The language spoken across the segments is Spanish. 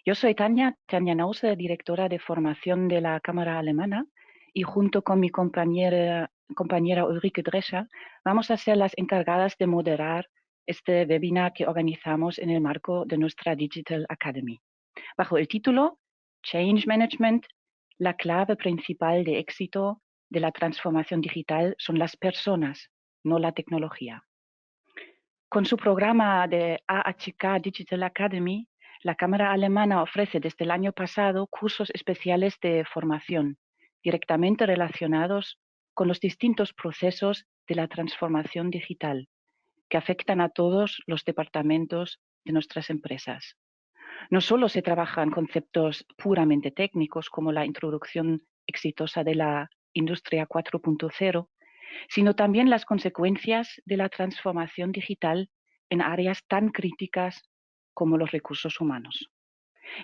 Yo soy Tanja Nause, directora de formación de la Cámara Alemana, y junto con mi compañera Ulrike Drescher vamos a ser las encargadas de moderar este webinar que organizamos en el marco de nuestra Digital Academy, bajo el título Change Management. La clave principal de éxito de la transformación digital son las personas, no la tecnología. Con su programa de AHK Digital Academy, la Cámara Alemana ofrece desde el año pasado cursos especiales de formación directamente relacionados con los distintos procesos de la transformación digital que afectan a todos los departamentos de nuestras empresas. No solo se trabajan conceptos puramente técnicos como la introducción exitosa de la Industria 4.0, sino también las consecuencias de la transformación digital en áreas tan críticas como los recursos humanos.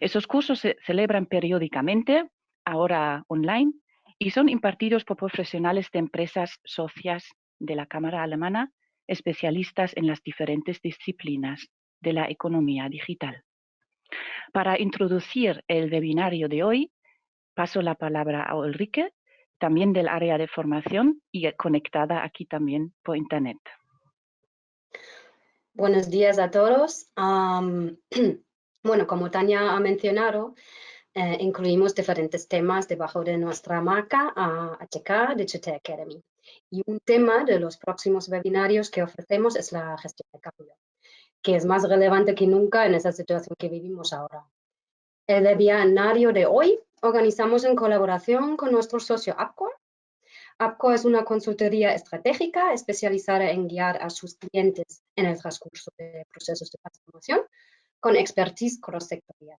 Esos cursos se celebran periódicamente, ahora online, y son impartidos por profesionales de empresas socias de la Cámara Alemana, especialistas en las diferentes disciplinas de la economía digital. Para introducir el webinario de hoy, paso la palabra a Ulrike, también del área de formación y conectada aquí también por internet. Buenos días a todos. Bueno, como Tanja ha mencionado, incluimos diferentes temas debajo de nuestra marca AHK Digital Academy. Y un tema de los próximos webinarios que ofrecemos es la gestión de cambio, que es más relevante que nunca en esa situación que vivimos ahora. El webinario de hoy organizamos en colaboración con nuestro socio APCO. APCO es una consultoría estratégica especializada en guiar a sus clientes en el transcurso de procesos de transformación con expertise cross-sectorial.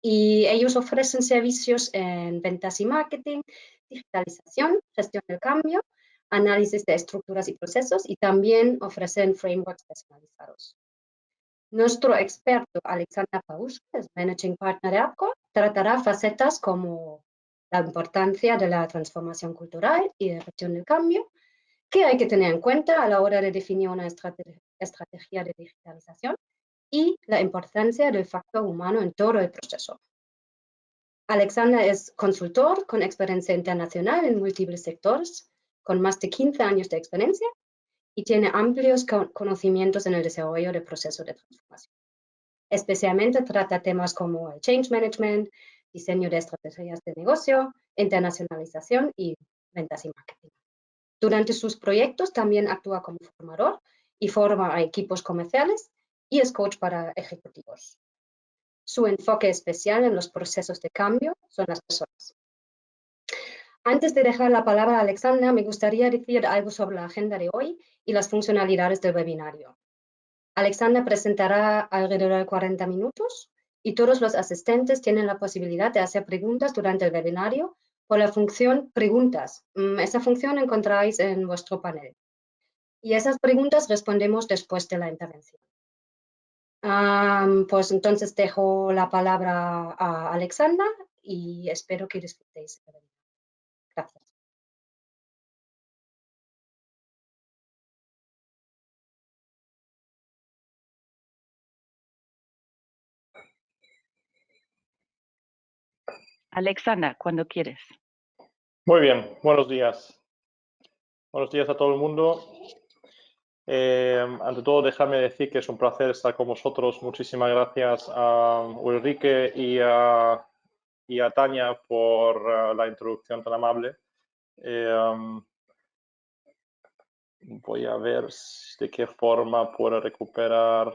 Y ellos ofrecen servicios en ventas y marketing, digitalización, gestión del cambio, análisis de estructuras y procesos, y también ofrecen frameworks personalizados. Nuestro experto Alexandra Pauska, es Managing Partner de APCO, tratará facetas como la importancia de la transformación cultural y de gestión del cambio, que hay que tener en cuenta a la hora de definir una estrategia de digitalización, y la importancia del factor humano en todo el proceso. Alexandra es consultor con experiencia internacional en múltiples sectores, con más de 15 años de experiencia, y tiene amplios conocimientos en el desarrollo de procesos de transformación. Especialmente trata temas como el change management, diseño de estrategias de negocio, internacionalización y ventas y marketing. Durante sus proyectos también actúa como formador y forma a equipos comerciales y es coach para ejecutivos. Su enfoque especial en los procesos de cambio son las personas. Antes de dejar la palabra a Alexandra, me gustaría decir algo sobre la agenda de hoy y las funcionalidades del webinario. Alexandra presentará alrededor de 40 minutos y todos los asistentes tienen la posibilidad de hacer preguntas durante el webinario por la función preguntas. Esa función encontráis en vuestro panel. Y esas preguntas respondemos después de la intervención. Pues entonces dejo la palabra a Alexandra y espero que disfrutéis. Gracias. Alexandra, cuando quieres. Muy bien, buenos días. Buenos días a todo el mundo. Ante todo, dejadme decir que es un placer estar con vosotros. Muchísimas gracias a Ulrike y a Tanja por la introducción tan amable. Voy a ver de qué forma puedo recuperar.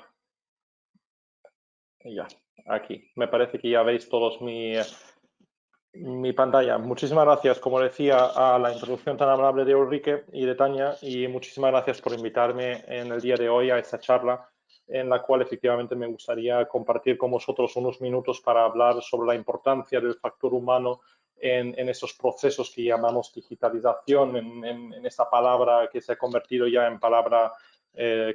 Ya, aquí. Me parece que ya veis todos mi pantalla. Muchísimas gracias, como decía, a la introducción tan amable de Ulrike y de Tanja, y muchísimas gracias por invitarme en el día de hoy a esta charla en la cual efectivamente me gustaría compartir con vosotros unos minutos para hablar sobre la importancia del factor humano en estos procesos que llamamos digitalización, en esta palabra que se ha convertido ya en palabra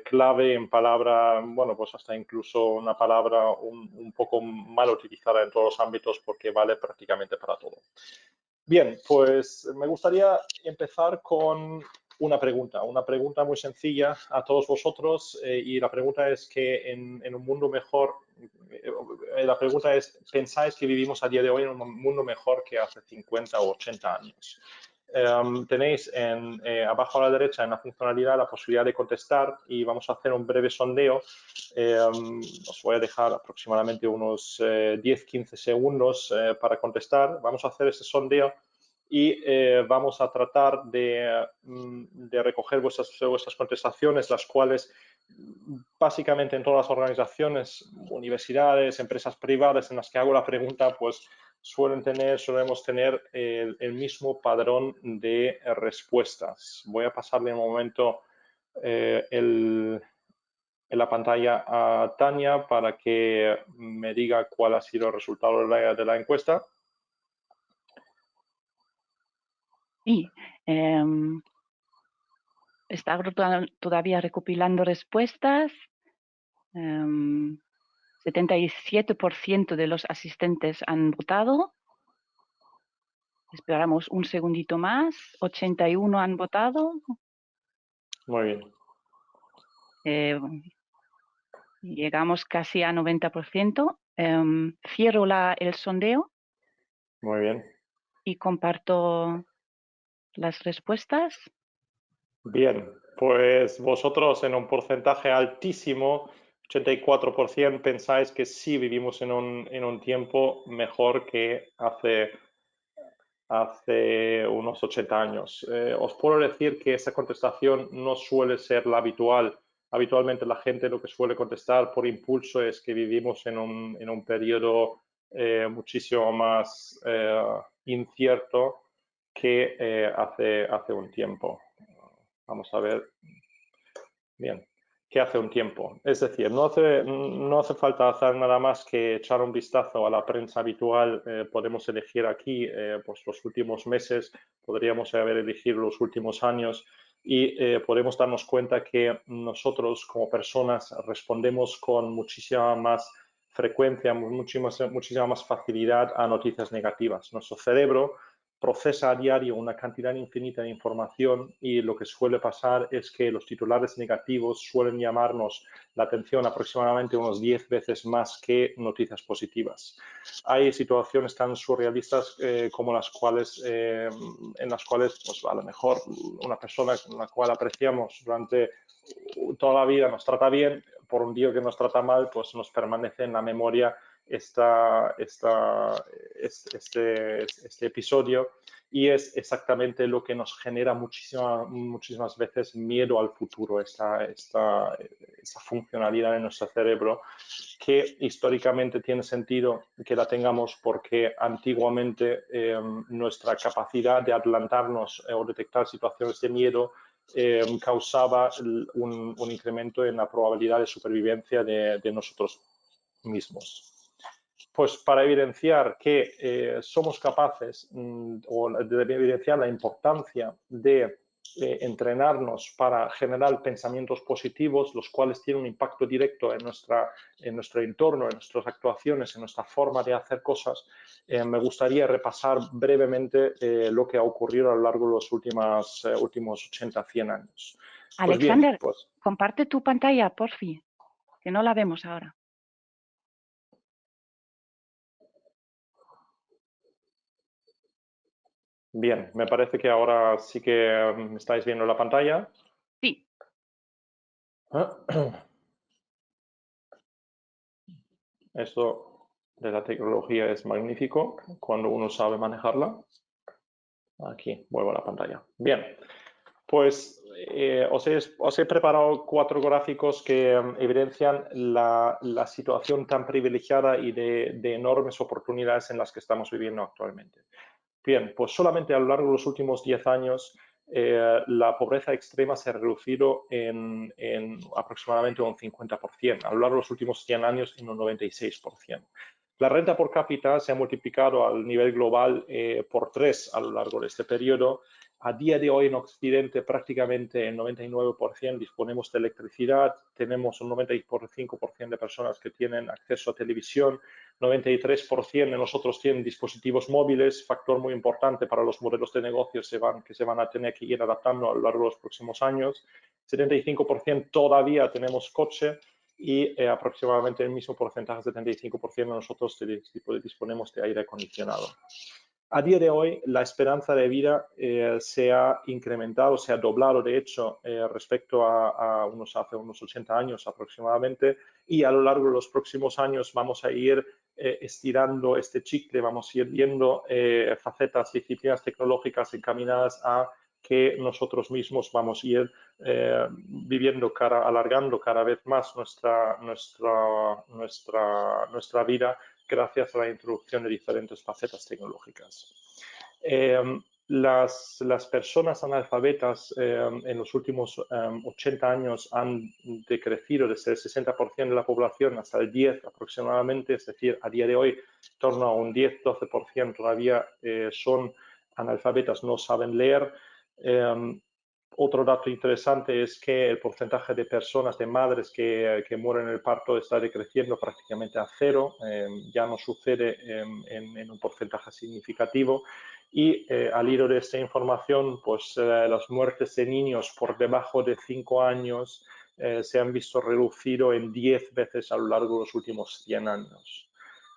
clave, en palabra, bueno, pues hasta incluso una palabra un poco mal utilizada en todos los ámbitos porque vale prácticamente para todo. Bien, pues me gustaría empezar con una pregunta muy sencilla a todos vosotros, y la pregunta es que en un mundo mejor, la pregunta es, ¿pensáis que vivimos a día de hoy en un mundo mejor que hace 50 o 80 años? Tenéis abajo a la derecha en la funcionalidad la posibilidad de contestar y vamos a hacer un breve sondeo. Os voy a dejar aproximadamente unos 10-15 segundos para contestar. Vamos a hacer ese sondeo y vamos a tratar de recoger vuestras contestaciones, las cuales básicamente en todas las organizaciones, universidades, empresas privadas en las que hago la pregunta, pues solemos tener el mismo padrón de respuestas. Voy a pasarle un momento en la pantalla a Tania para que me diga cuál ha sido el resultado de la encuesta. Sí, está todavía recopilando respuestas. 77% de los asistentes han votado. Esperamos un segundito más. 81 han votado. Muy bien. Llegamos casi a 90%. Cierro el sondeo. Muy bien. Y comparto las respuestas. Bien, pues vosotros en un porcentaje altísimo, 84%, pensáis que sí vivimos en un tiempo mejor que hace unos 80 años. Os puedo decir que esa contestación no suele ser la habitual. Habitualmente la gente lo que suele contestar por impulso es que vivimos en un periodo muchísimo más incierto que hace un tiempo. Vamos a ver. Bien. ¿Qué hace un tiempo? Es decir, no hace falta hacer nada más que echar un vistazo a la prensa habitual. Podemos elegir aquí pues los últimos meses, podríamos haber elegido los últimos años y podemos darnos cuenta que nosotros como personas respondemos con muchísima más frecuencia, muchísima más facilidad a noticias negativas. Nuestro cerebro procesa a diario una cantidad infinita de información y lo que suele pasar es que los titulares negativos suelen llamarnos la atención aproximadamente unos 10 veces más que noticias positivas. Hay situaciones tan surrealistas como en las cuales pues, a lo mejor una persona con la cual apreciamos durante toda la vida nos trata bien, por un día que nos trata mal, pues nos permanece en la memoria este episodio y es exactamente lo que nos genera muchísimas veces miedo al futuro, esta funcionalidad en nuestro cerebro que históricamente tiene sentido que la tengamos porque antiguamente nuestra capacidad de adelantarnos o detectar situaciones de miedo causaba un incremento en la probabilidad de supervivencia de nosotros mismos. Pues para evidenciar que somos capaces o de evidenciar la importancia de entrenarnos para generar pensamientos positivos, los cuales tienen un impacto directo en nuestro entorno, en nuestras actuaciones, en nuestra forma de hacer cosas, me gustaría repasar brevemente lo que ha ocurrido a lo largo de los últimos 80-100 años. Alexander, pues bien, comparte tu pantalla, por fin, que no la vemos ahora. Bien, me parece que ahora sí que estáis viendo la pantalla. Sí. Esto de la tecnología es magnífico cuando uno sabe manejarla. Aquí, vuelvo a la pantalla. Bien, pues os he preparado 4 gráficos que evidencian la situación tan privilegiada y de enormes oportunidades en las que estamos viviendo actualmente. Bien, pues solamente a lo largo de los últimos 10 años la pobreza extrema se ha reducido en aproximadamente un 50%, a lo largo de los últimos 100 años en un 96%. La renta por cápita se ha multiplicado al nivel global por 3 a lo largo de este periodo. A día de hoy en Occidente prácticamente el 99% disponemos de electricidad, tenemos un 95% de personas que tienen acceso a televisión, 93% de nosotros tienen dispositivos móviles, factor muy importante para los modelos de negocios que se van a tener que ir adaptando a lo largo de los próximos años. 75% todavía tenemos coche y aproximadamente el mismo porcentaje, 75%, nosotros disponemos de aire acondicionado. A día de hoy, la esperanza de vida se ha incrementado, se ha doblado, de hecho, respecto a hace unos 80 años aproximadamente, y a lo largo de los próximos años vamos a ir estirando este chicle, vamos a ir viendo facetas, disciplinas tecnológicas encaminadas a que nosotros mismos vamos a ir alargando cada vez más nuestra vida gracias a la introducción de diferentes facetas tecnológicas. Las personas analfabetas en los últimos 80 años han decrecido desde el 60% de la población hasta el 10% aproximadamente, es decir, a día de hoy, en torno a un 10-12% todavía son analfabetas, no saben leer. Otro dato interesante es que el porcentaje de personas, de madres que mueren en el parto está decreciendo prácticamente a cero, ya no sucede en un porcentaje significativo. Y al hilo de esta información, pues las muertes de niños por debajo de 5 años se han visto reducido en 10 veces a lo largo de los últimos 100 años.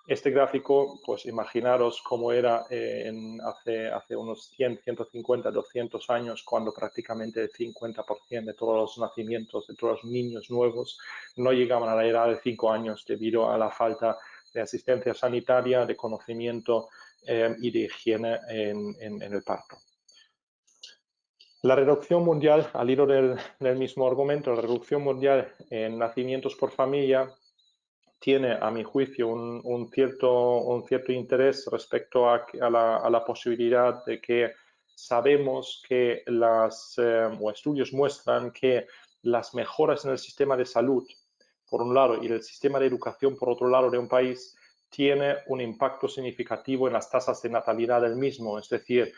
Este gráfico, pues imaginaros cómo era hace unos 100, 150, 200 años, cuando prácticamente el 50% de todos los nacimientos, de todos los niños nuevos, no llegaban a la edad de 5 años debido a la falta de asistencia sanitaria, de conocimiento y de higiene en el parto. La reducción mundial, al hilo del mismo argumento, la reducción mundial en nacimientos por familia tiene, a mi juicio, un cierto interés respecto a la posibilidad de que sabemos que o estudios muestran que las mejoras en el sistema de salud, por un lado, y el sistema de educación, por otro lado, de un país, tiene un impacto significativo en las tasas de natalidad del mismo. Es decir,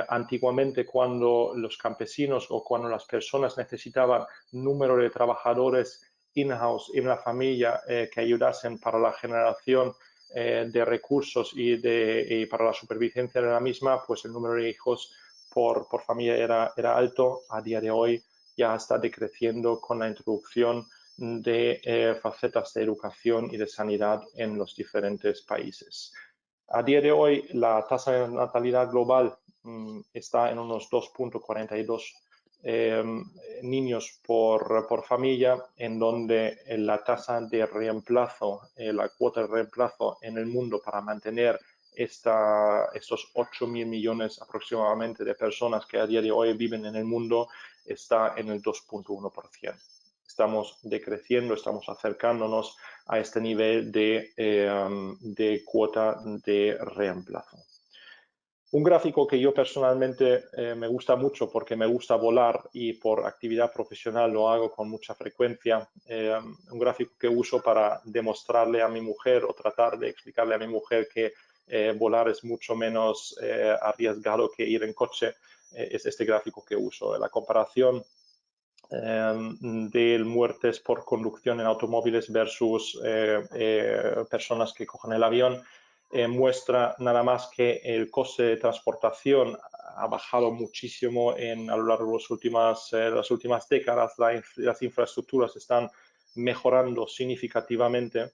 antiguamente cuando los campesinos o cuando las personas necesitaban número de trabajadores in-house en la familia que ayudasen para la generación de recursos y para la supervivencia de la misma, pues el número de hijos por familia era alto. A día de hoy ya está decreciendo con la introducción de facetas de educación y de sanidad en los diferentes países. A día de hoy, la tasa de natalidad global está en unos 2.42 niños por familia, en donde la tasa de reemplazo, la cuota de reemplazo en el mundo para mantener estos 8.000 millones aproximadamente de personas que a día de hoy viven en el mundo está en el 2.1%. Estamos decreciendo, estamos acercándonos a este nivel de cuota de reemplazo. Un gráfico que yo personalmente me gusta mucho porque me gusta volar y por actividad profesional lo hago con mucha frecuencia. Un gráfico que uso para demostrarle a mi mujer o tratar de explicarle a mi mujer que volar es mucho menos arriesgado que ir en coche. Es este gráfico que uso. La comparación de muertes por conducción en automóviles versus personas que cogen el avión muestra nada más que el coste de transportación ha bajado muchísimo a lo largo de las últimas décadas. Las infraestructuras están mejorando significativamente.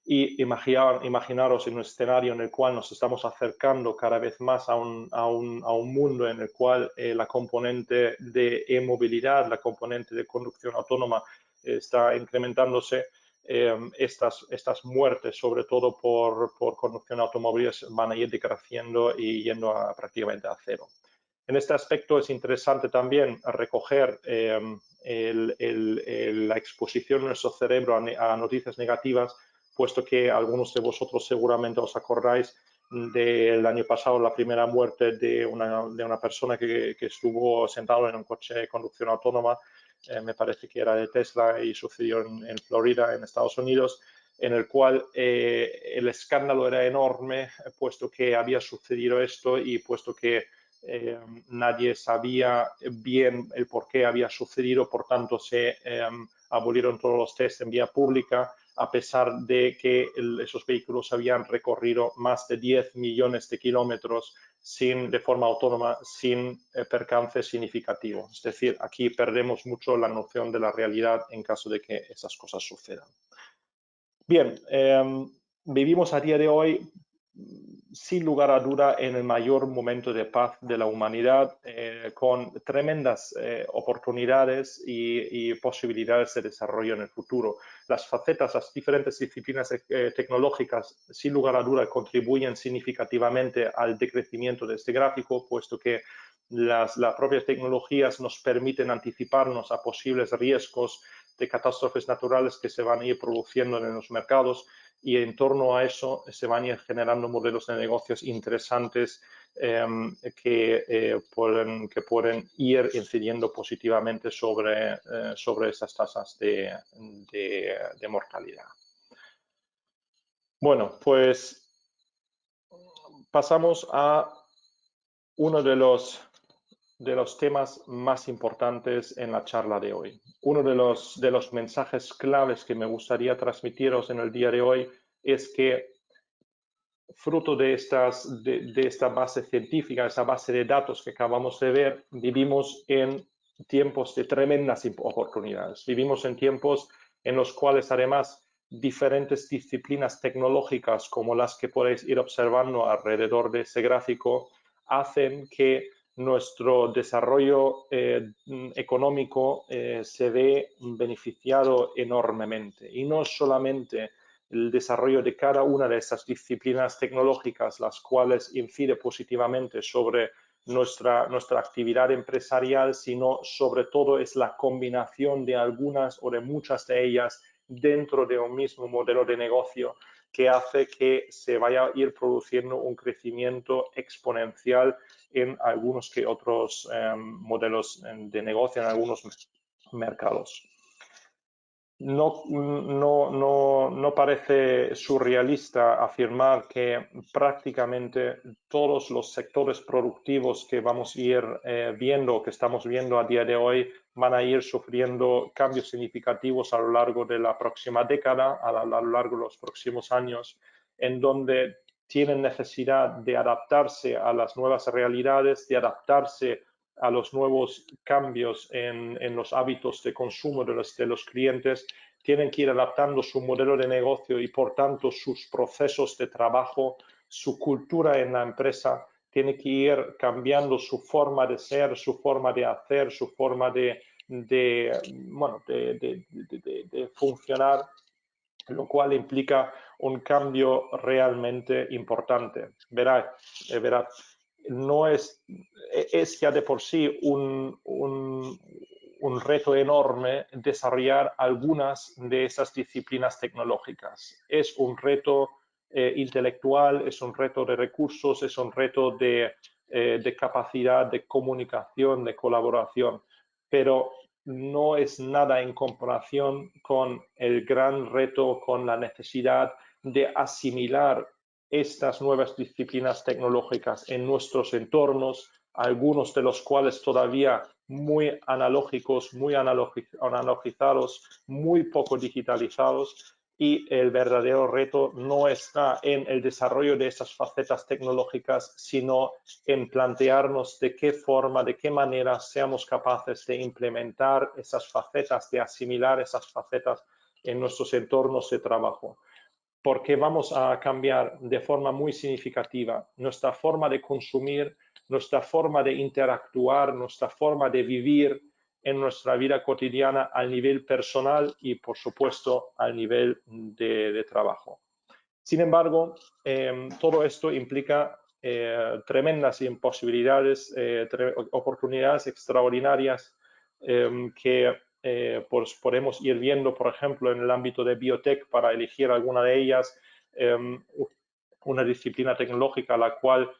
Y imaginaros en un escenario en el cual nos estamos acercando cada vez más a un mundo en el cual la componente de e-movilidad, la componente de conducción autónoma está incrementándose. Estas muertes, sobre todo por conducción automóviles, van a ir decreciendo y yendo prácticamente a cero. En este aspecto es interesante también recoger la exposición de nuestro cerebro a noticias negativas, puesto que algunos de vosotros seguramente os acordáis del año pasado, la primera muerte de una persona que estuvo sentado en un coche de conducción autónoma, me parece que era de Tesla y sucedió en Florida, en Estados Unidos, en el cual el escándalo era enorme, puesto que había sucedido esto y puesto que nadie sabía bien el por qué había sucedido, por tanto se abolieron todos los test en vía pública a pesar de que esos vehículos habían recorrido más de 10 millones de kilómetros de forma autónoma, sin percance significativo. Es decir, aquí perdemos mucho la noción de la realidad en caso de que esas cosas sucedan. Bien, vivimos a día de hoy, sin lugar a duda, en el mayor momento de paz de la humanidad, con tremendas oportunidades y posibilidades de desarrollo en el futuro. Las facetas, las diferentes disciplinas tecnológicas, sin lugar a duda, contribuyen significativamente al decrecimiento de este gráfico, puesto que las propias tecnologías nos permiten anticiparnos a posibles riesgos de catástrofes naturales que se van a ir produciendo en los mercados, y en torno a eso se van a ir generando modelos de negocios interesantes que pueden ir incidiendo positivamente sobre esas tasas de mortalidad. Bueno, pues pasamos a uno de los temas más importantes en la charla de hoy. Uno de los mensajes claves que me gustaría transmitiros en el día de hoy es que, fruto de esta base científica, esa base de datos que acabamos de ver, vivimos en tiempos de tremendas oportunidades. Vivimos en tiempos en los cuales, además, diferentes disciplinas tecnológicas, como las que podéis ir observando alrededor de ese gráfico, hacen que nuestro desarrollo económico se ve beneficiado enormemente. Y no solamente el desarrollo de cada una de esas disciplinas tecnológicas, las cuales incide positivamente sobre nuestra actividad empresarial, sino sobre todo es la combinación de algunas o de muchas de ellas dentro de un mismo modelo de negocio que hace que se vaya a ir produciendo un crecimiento exponencial en algunos que otros modelos de negocio, en algunos mercados. No parece surrealista afirmar que prácticamente todos los sectores productivos que vamos a ir viendo, que estamos viendo a día de hoy, van a ir sufriendo cambios significativos a lo largo de la próxima década, a lo largo de los próximos años, en donde tienen necesidad de adaptarse a las nuevas realidades, de adaptarse a los nuevos cambios en los hábitos de consumo de los clientes, tienen que ir adaptando su modelo de negocio y, por tanto, sus procesos de trabajo, su cultura en la empresa, tiene que ir cambiando su forma de ser, su forma de hacer, su forma de funcionar, lo cual implica un cambio realmente importante. Verad, no es ya de por sí un reto enorme desarrollar algunas de esas disciplinas tecnológicas. Es un reto intelectual, es un reto de recursos, es un reto de capacidad de comunicación, de colaboración, pero no es nada en comparación con el gran reto, con la necesidad de asimilar estas nuevas disciplinas tecnológicas en nuestros entornos, algunos de los cuales todavía muy analógicos, muy analogizados, muy poco digitalizados, y el verdadero reto no está en el desarrollo de esas facetas tecnológicas, sino en plantearnos de qué forma, de qué manera seamos capaces de implementar esas facetas, de asimilar esas facetas en nuestros entornos de trabajo. Porque vamos a cambiar de forma muy significativa nuestra forma de consumir, nuestra forma de interactuar, nuestra forma de vivir en nuestra vida cotidiana al nivel personal y, por supuesto, al nivel de trabajo. Sin embargo, todo esto implica tremendas imposibilidades, oportunidades extraordinarias que pues podemos ir viendo, por ejemplo, en el ámbito de biotech, para elegir alguna de ellas, una disciplina tecnológica la cual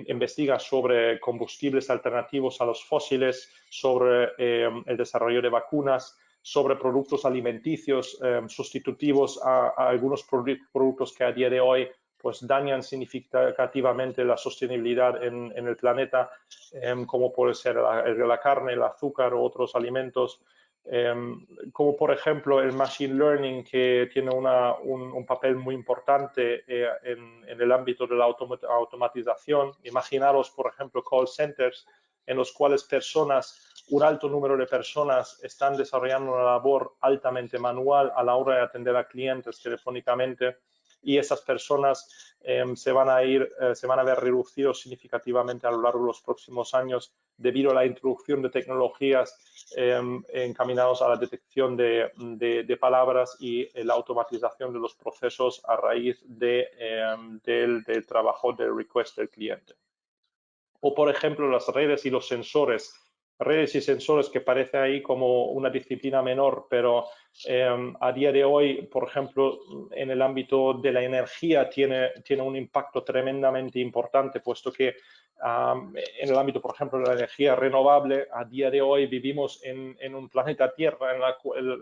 investiga sobre combustibles alternativos a los fósiles, sobre el desarrollo de vacunas, sobre productos alimenticios sustitutivos a algunos productos que a día de hoy pues dañan significativamente la sostenibilidad en el planeta, como puede ser la carne, el azúcar u otros alimentos. como por ejemplo el Machine Learning, que tiene un papel muy importante en el ámbito de la automatización. Imaginaros, por ejemplo, call centers en los cuales un alto número de personas están desarrollando una labor altamente manual a la hora de atender a clientes telefónicamente, y esas personas se van a ver reducidos significativamente a lo largo de los próximos años debido a la introducción de tecnologías encaminados a la detección de palabras y la automatización de los procesos a raíz del trabajo del request del cliente. O, por ejemplo, las redes y los sensores. Redes y sensores, que parece ahí como una disciplina menor, pero a día de hoy, por ejemplo, en el ámbito de la energía tiene un impacto tremendamente importante, puesto que en el ámbito, por ejemplo, de la energía renovable, a día de hoy vivimos en un planeta Tierra en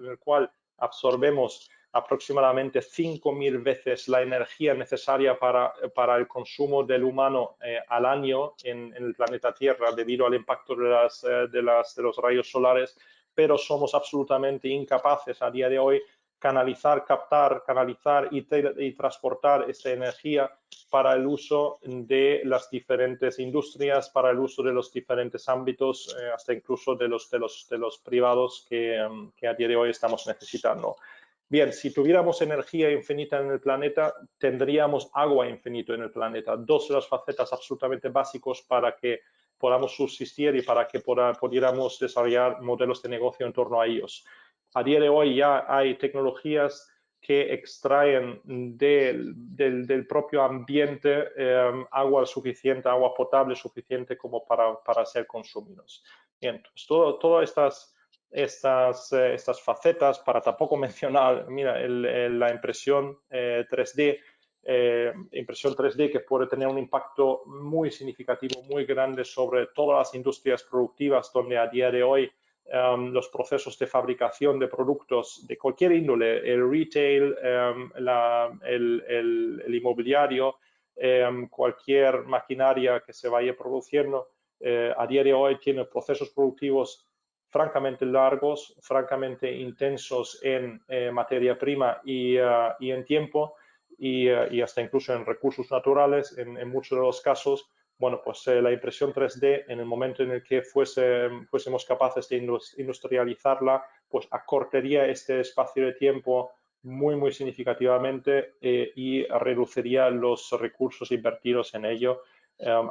el cual absorbemos aproximadamente 5.000 veces la energía necesaria para el consumo del humano al año en el planeta Tierra debido al impacto de los rayos solares, pero somos absolutamente incapaces a día de hoy captar y transportar esta energía para el uso de las diferentes industrias, para el uso de los diferentes ámbitos, hasta incluso de los privados que a día de hoy estamos necesitando. Bien, si tuviéramos energía infinita en el planeta, tendríamos agua infinita en el planeta. Dos de las facetas absolutamente básicos para que podamos subsistir y para que pudiéramos desarrollar modelos de negocio en torno a ellos. A día de hoy ya hay tecnologías que extraen del propio ambiente agua suficiente, agua potable suficiente como para ser consumidos. Bien, pues todas estas facetas, para tampoco mencionar, mira, la impresión 3D, impresión 3D que puede tener un impacto muy significativo, muy grande sobre todas las industrias productivas, donde a día de hoy los procesos de fabricación de productos de cualquier índole, el retail, el inmobiliario, cualquier maquinaria que se vaya produciendo, a día de hoy tiene procesos productivos francamente largos, francamente intensos en materia prima y en tiempo y hasta incluso en recursos naturales en muchos de los casos. Bueno, pues la impresión 3D, en el momento en el que fuésemos capaces de industrializarla, pues acortaría este espacio de tiempo muy, muy significativamente y reduciría los recursos invertidos en ello,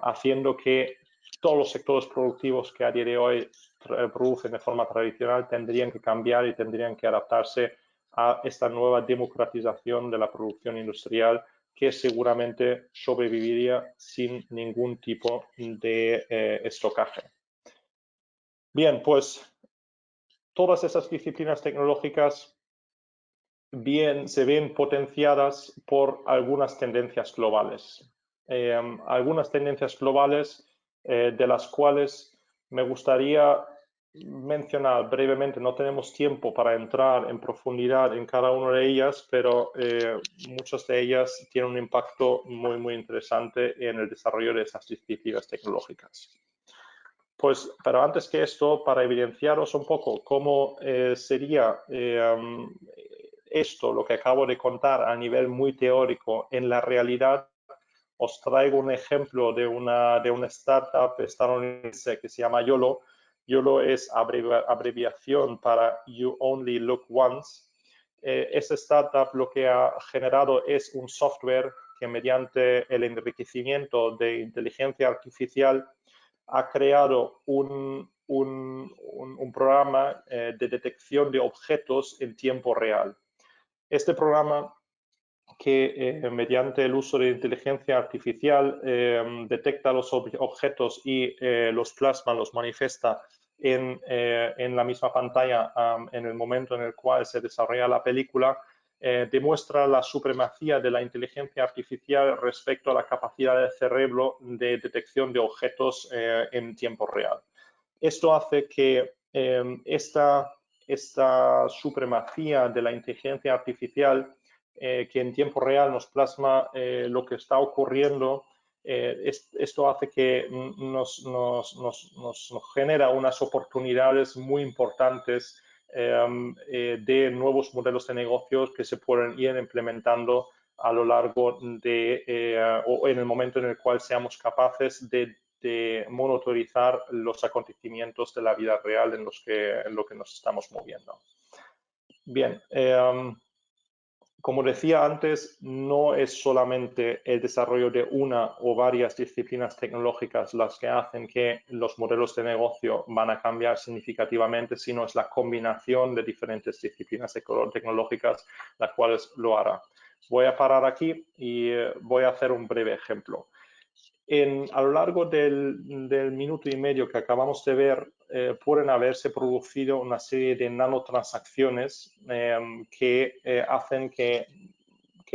haciendo que todos los sectores productivos que a día de hoy producen de forma tradicional tendrían que cambiar y tendrían que adaptarse a esta nueva democratización de la producción industrial, que seguramente sobreviviría sin ningún tipo de estocaje. Bien, pues todas esas disciplinas tecnológicas se ven potenciadas por algunas tendencias globales. Algunas tendencias globales de las cuales me gustaría mencionar brevemente. No tenemos tiempo para entrar en profundidad en cada una de ellas, pero muchas de ellas tienen un impacto muy, muy interesante en el desarrollo de esas disciplinas tecnológicas. Pues, pero antes que esto, para evidenciaros un poco cómo sería esto, lo que acabo de contar a nivel muy teórico, en la realidad, os traigo un ejemplo de una startup estadounidense que se llama YOLO. YOLO es abreviación para You Only Look Once. Esta startup lo que ha generado es un software que, mediante el enriquecimiento de inteligencia artificial, ha creado un programa de detección de objetos en tiempo real. Este programa, que mediante el uso de inteligencia artificial detecta los objetos y los plasma, los manifiesta en la misma pantalla en el momento en el cual se desarrolla la película, demuestra la supremacía de la inteligencia artificial respecto a la capacidad del cerebro de detección de objetos en tiempo real. Esto hace que esta supremacía de la inteligencia artificial, que en tiempo real nos plasma lo que está ocurriendo, esto hace que nos genera unas oportunidades muy importantes de nuevos modelos de negocios que se pueden ir implementando a lo largo de, o en el momento en el cual seamos capaces de monitorizar los acontecimientos de la vida real en lo que nos estamos moviendo. Bien, como decía antes, no es solamente el desarrollo de una o varias disciplinas tecnológicas las que hacen que los modelos de negocio van a cambiar significativamente, sino es la combinación de diferentes disciplinas tecnológicas las cuales lo hará. Voy a parar aquí y voy a hacer un breve ejemplo. A lo largo del minuto y medio que acabamos de ver, pueden haberse producido una serie de nanotransacciones que hacen que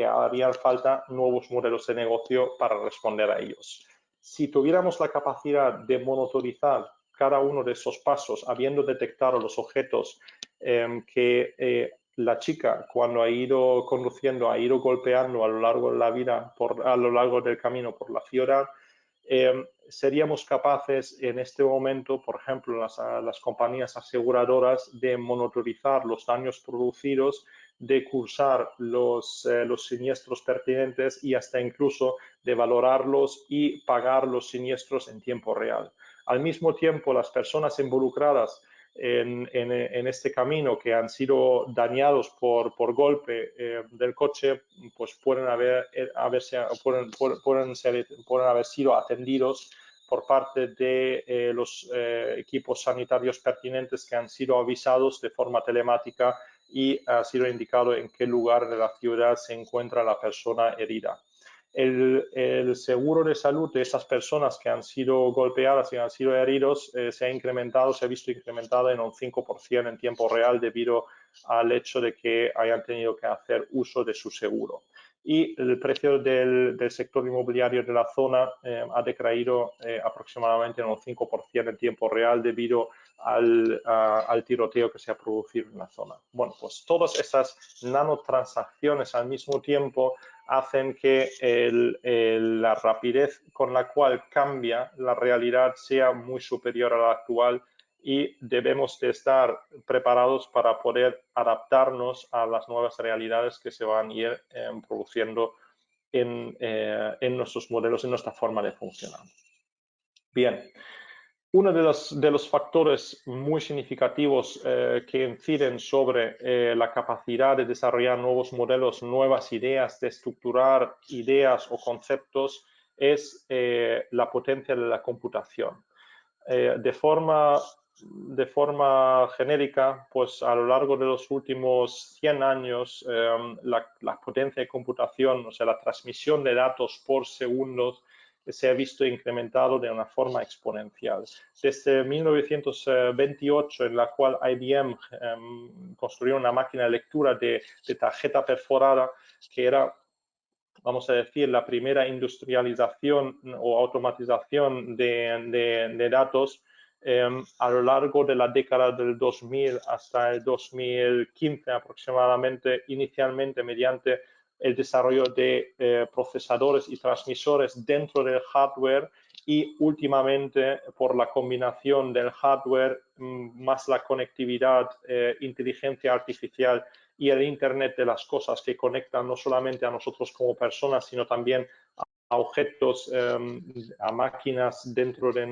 haría falta nuevos modelos de negocio para responder a ellos. Si tuviéramos la capacidad de monitorizar cada uno de esos pasos, habiendo detectado los objetos que la chica, cuando ha ido conduciendo, ha ido golpeando a lo largo de la vida, a lo largo del camino por la ciudad, seríamos capaces en este momento, por ejemplo, las compañías aseguradoras, de monitorizar los daños producidos, de cursar los siniestros pertinentes y hasta incluso de valorarlos y pagar los siniestros en tiempo real. Al mismo tiempo, las personas involucradas en este camino que han sido dañados por golpe del coche, pues pueden haber sido atendidos por parte de los equipos sanitarios pertinentes que han sido avisados de forma telemática y ha sido indicado en qué lugar de la ciudad se encuentra la persona herida. El seguro de salud de esas personas que han sido golpeadas y han sido heridos se ha visto incrementado en un 5% en tiempo real debido al hecho de que hayan tenido que hacer uso de su seguro. Y el precio del sector inmobiliario de la zona ha decaído aproximadamente en un 5% en tiempo real debido al tiroteo que se ha producido en la zona. Bueno, pues todas esas nanotransacciones al mismo tiempo hacen que la rapidez con la cual cambia la realidad sea muy superior a la actual y debemos de estar preparados para poder adaptarnos a las nuevas realidades que se van a ir produciendo en nuestros modelos, en nuestra forma de funcionar. Bien. Uno de los factores muy significativos que inciden sobre la capacidad de desarrollar nuevos modelos, nuevas ideas, de estructurar ideas o conceptos, es la potencia de la computación. De forma genérica, pues a lo largo de los últimos 100 años, la potencia de computación, o sea, la transmisión de datos por segundo, se ha visto incrementado de una forma exponencial. Desde 1928, en la cual IBM construyó una máquina de lectura de tarjeta perforada, que era, vamos a decir, la primera industrialización o automatización de datos. A lo largo de la década del 2000 hasta el 2015 aproximadamente, inicialmente mediante el desarrollo de procesadores y transmisores dentro del hardware y últimamente por la combinación del hardware más la conectividad, inteligencia artificial y el Internet de las cosas que conectan no solamente a nosotros como personas, sino también a objetos, a máquinas dentro de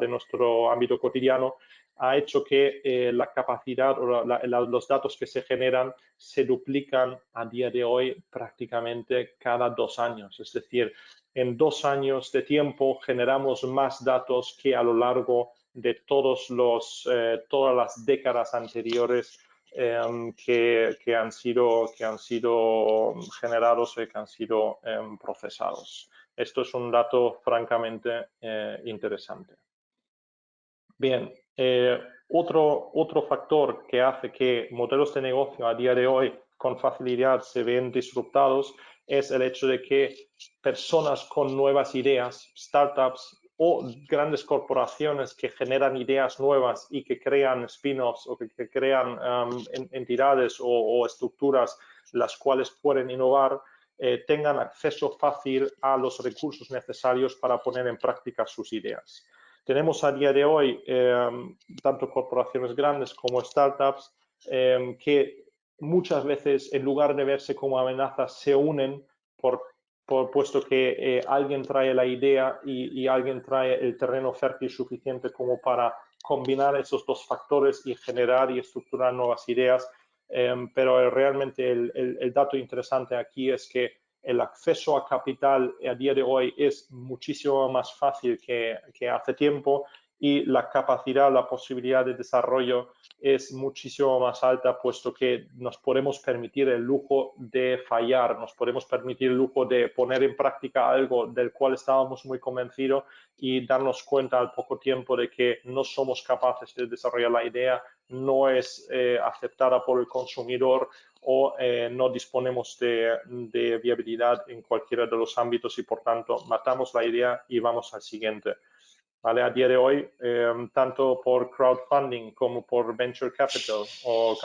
nuestro ámbito cotidiano, ha hecho que la capacidad o los datos que se generan se duplican a día de hoy prácticamente cada 2 años. Es decir, en 2 años de tiempo generamos más datos que a lo largo de todas las décadas anteriores que han sido generados y que han sido procesados. Esto es un dato francamente interesante. Bien, otro factor que hace que modelos de negocio a día de hoy con facilidad se ven disruptados es el hecho de que personas con nuevas ideas, startups o grandes corporaciones que generan ideas nuevas y que crean spin-offs o que crean entidades o estructuras las cuales pueden innovar, tengan acceso fácil a los recursos necesarios para poner en práctica sus ideas. Tenemos a día de hoy tanto corporaciones grandes como startups que muchas veces, en lugar de verse como amenazas, se unen puesto que alguien trae la idea y alguien trae el terreno fértil suficiente como para combinar esos dos factores y generar y estructurar nuevas ideas. Pero realmente el dato interesante aquí es que el acceso a capital a día de hoy es muchísimo más fácil que hace tiempo y la capacidad, la posibilidad de desarrollo es muchísimo más alta, puesto que nos podemos permitir el lujo de fallar, nos podemos permitir el lujo de poner en práctica algo del cual estábamos muy convencidos y darnos cuenta al poco tiempo de que no somos capaces de desarrollar la idea, no es aceptada por el consumidor o no disponemos de viabilidad en cualquiera de los ámbitos y por tanto matamos la idea y vamos al siguiente. ¿Vale? A día de hoy, tanto por crowdfunding como por venture capital o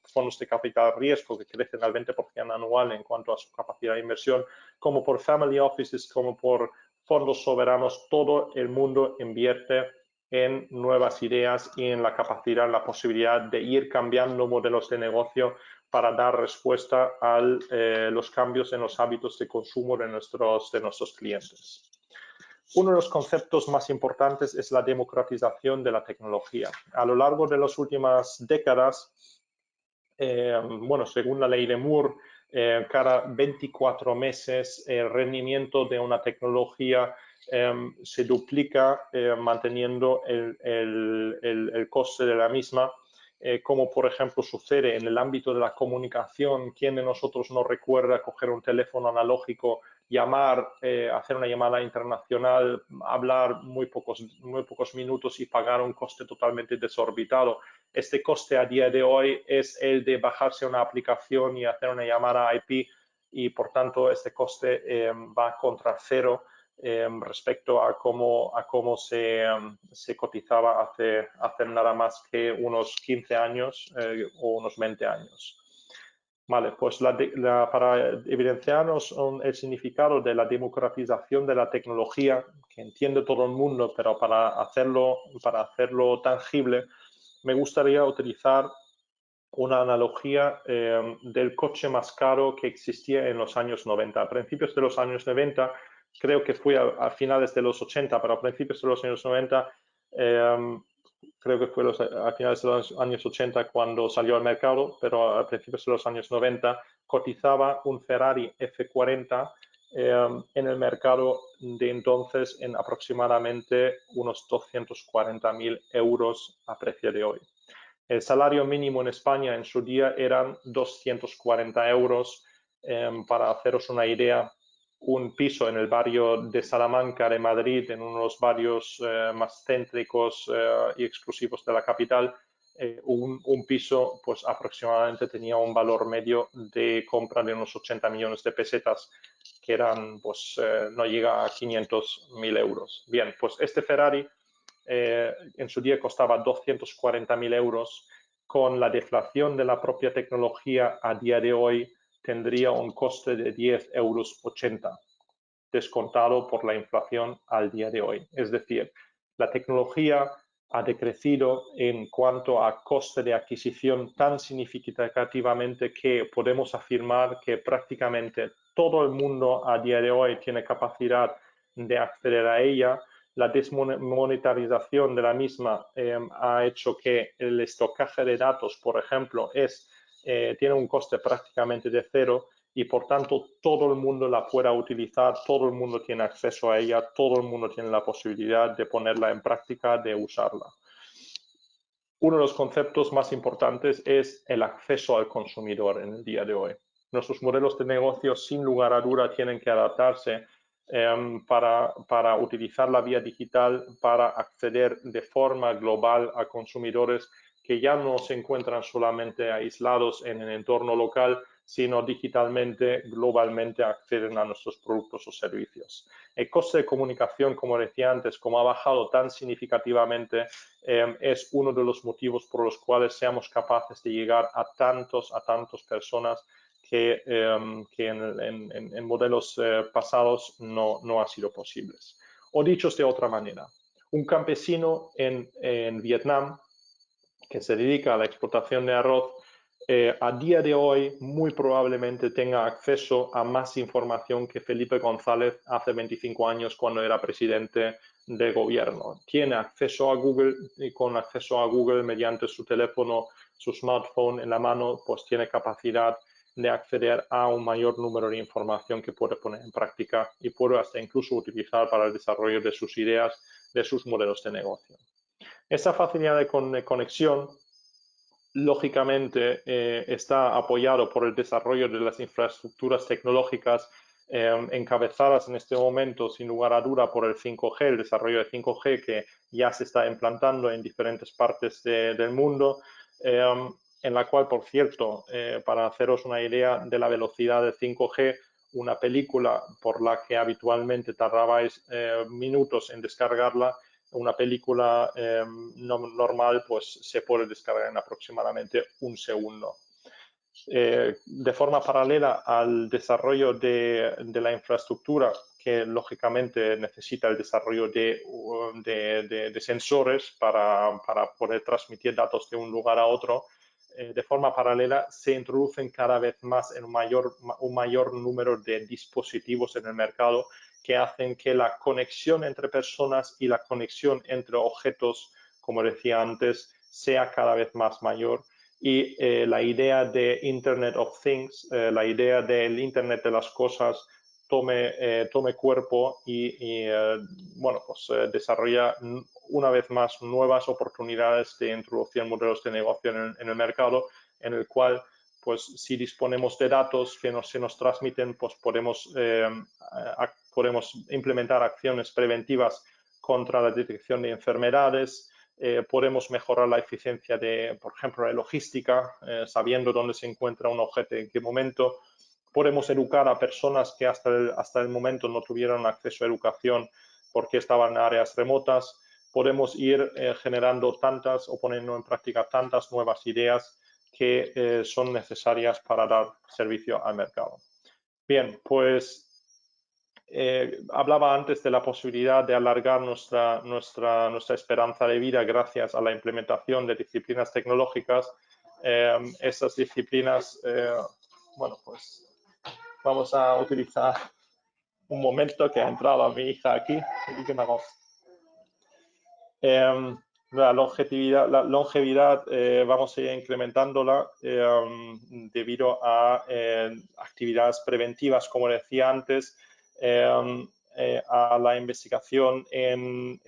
fondos de capital riesgo que crecen al 20% anual en cuanto a su capacidad de inversión, como por family offices, como por fondos soberanos, todo el mundo invierte en nuevas ideas y en la capacidad, la posibilidad de ir cambiando modelos de negocio para dar respuesta a los cambios en los hábitos de consumo de nuestros clientes. Uno de los conceptos más importantes es la democratización de la tecnología. A lo largo de las últimas décadas, bueno, según la ley de Moore, cada 24 meses el rendimiento de una tecnología se duplica manteniendo el coste de la misma, como por ejemplo sucede en el ámbito de la comunicación. ¿Quién de nosotros no recuerda coger un teléfono analógico, llamar, hacer una llamada internacional, hablar muy pocos minutos y pagar un coste totalmente desorbitado? Este coste a día de hoy es el de bajarse una aplicación y hacer una llamada IP y por tanto este coste va contra cero respecto a cómo se cotizaba hace nada más que unos 15 años o unos 20 años. Vale, pues para evidenciarnos el significado de la democratización de la tecnología, que entiende todo el mundo, pero para hacerlo tangible, me gustaría utilizar una analogía del coche más caro que existía en los años 90. A principios de los años 90, creo que fue a finales de los 80, pero a principios de los años 90, creo que fue a finales de los años 80 cuando salió al mercado, pero a principios de los años 90 cotizaba un Ferrari F40 en el mercado de entonces en aproximadamente unos 240.000 euros a precio de hoy. El salario mínimo en España en su día eran 240 euros. Para haceros una idea, un piso en el barrio de Salamanca de Madrid, en uno de los barrios más céntricos y exclusivos de la capital, un piso pues aproximadamente tenía un valor medio de compra de unos 80 millones de pesetas, que eran, pues no llega a 500.000 euros. Bien, pues este Ferrari en su día costaba 240.000 euros. Con la deflación de la propia tecnología a día de hoy tendría un coste de 10,80 euros, descontado por la inflación al día de hoy. Es decir, la tecnología ha decrecido en cuanto a coste de adquisición tan significativamente que podemos afirmar que prácticamente todo el mundo a día de hoy tiene capacidad de acceder a ella. La desmonetarización de la misma ha hecho que el estocaje de datos, por ejemplo, tiene un coste prácticamente de cero y por tanto todo el mundo la pueda utilizar, todo el mundo tiene acceso a ella, todo el mundo tiene la posibilidad de ponerla en práctica, de usarla. Uno de los conceptos más importantes es el acceso al consumidor en el día de hoy. Nuestros modelos de negocio, sin lugar a duda, tienen que adaptarse para utilizar la vía digital para acceder de forma global a consumidores que ya no se encuentran solamente aislados en el entorno local, sino digitalmente, globalmente acceden a nuestros productos o servicios. El coste de comunicación, como decía antes, como ha bajado tan significativamente, es uno de los motivos por los cuales seamos capaces de llegar a tantas personas que en modelos pasados no ha sido posible. O dichos de otra manera, un campesino en Vietnam que se dedica a la explotación de arroz a día de hoy muy probablemente tenga acceso a más información que Felipe González hace 25 años cuando era presidente de gobierno. Tiene acceso a Google y con acceso a Google mediante su teléfono, su smartphone en la mano, pues tiene capacidad de acceder a un mayor número de información que puede poner en práctica y puede hasta incluso utilizar para el desarrollo de sus ideas, de sus modelos de negocio. Esta facilidad de conexión lógicamente está apoyado por el desarrollo de las infraestructuras tecnológicas encabezadas en este momento, sin lugar a duda, por el 5G, el desarrollo de 5G que ya se está implantando en diferentes partes del mundo, en la cual, por cierto, para haceros una idea de la velocidad de 5G, una película por la que habitualmente tardabais minutos en descargarla, una película normal pues se puede descargar en aproximadamente un segundo. De forma paralela al desarrollo de la infraestructura, que lógicamente necesita el desarrollo de sensores para poder transmitir datos de un lugar a otro, de forma paralela se introducen cada vez más en un mayor número de dispositivos en el mercado que hacen que la conexión entre personas y la conexión entre objetos, como decía antes, sea cada vez más mayor. Y la idea de Internet of Things, la idea del Internet de las cosas, tome cuerpo y bueno, pues desarrolla una vez más nuevas oportunidades de introducir modelos de negocio en el mercado, en el cual pues si disponemos de datos que se nos transmiten, pues podemos implementar acciones preventivas contra la detección de enfermedades, podemos mejorar la eficiencia de, por ejemplo, la logística, sabiendo dónde se encuentra un objeto en qué momento. Podemos educar a personas que hasta el momento no tuvieron acceso a educación porque estaban en áreas remotas. Podemos ir generando tantas o poniendo en práctica tantas nuevas ideas que son necesarias para dar servicio al mercado. Bien, pues hablaba antes de la posibilidad de alargar nuestra esperanza de vida gracias a la implementación de disciplinas tecnológicas. Estas disciplinas, bueno, pues vamos a utilizar un momento que ha entrado mi hija aquí y que me hago. La longevidad vamos a ir incrementándola debido a actividades preventivas, como decía antes, a la investigación en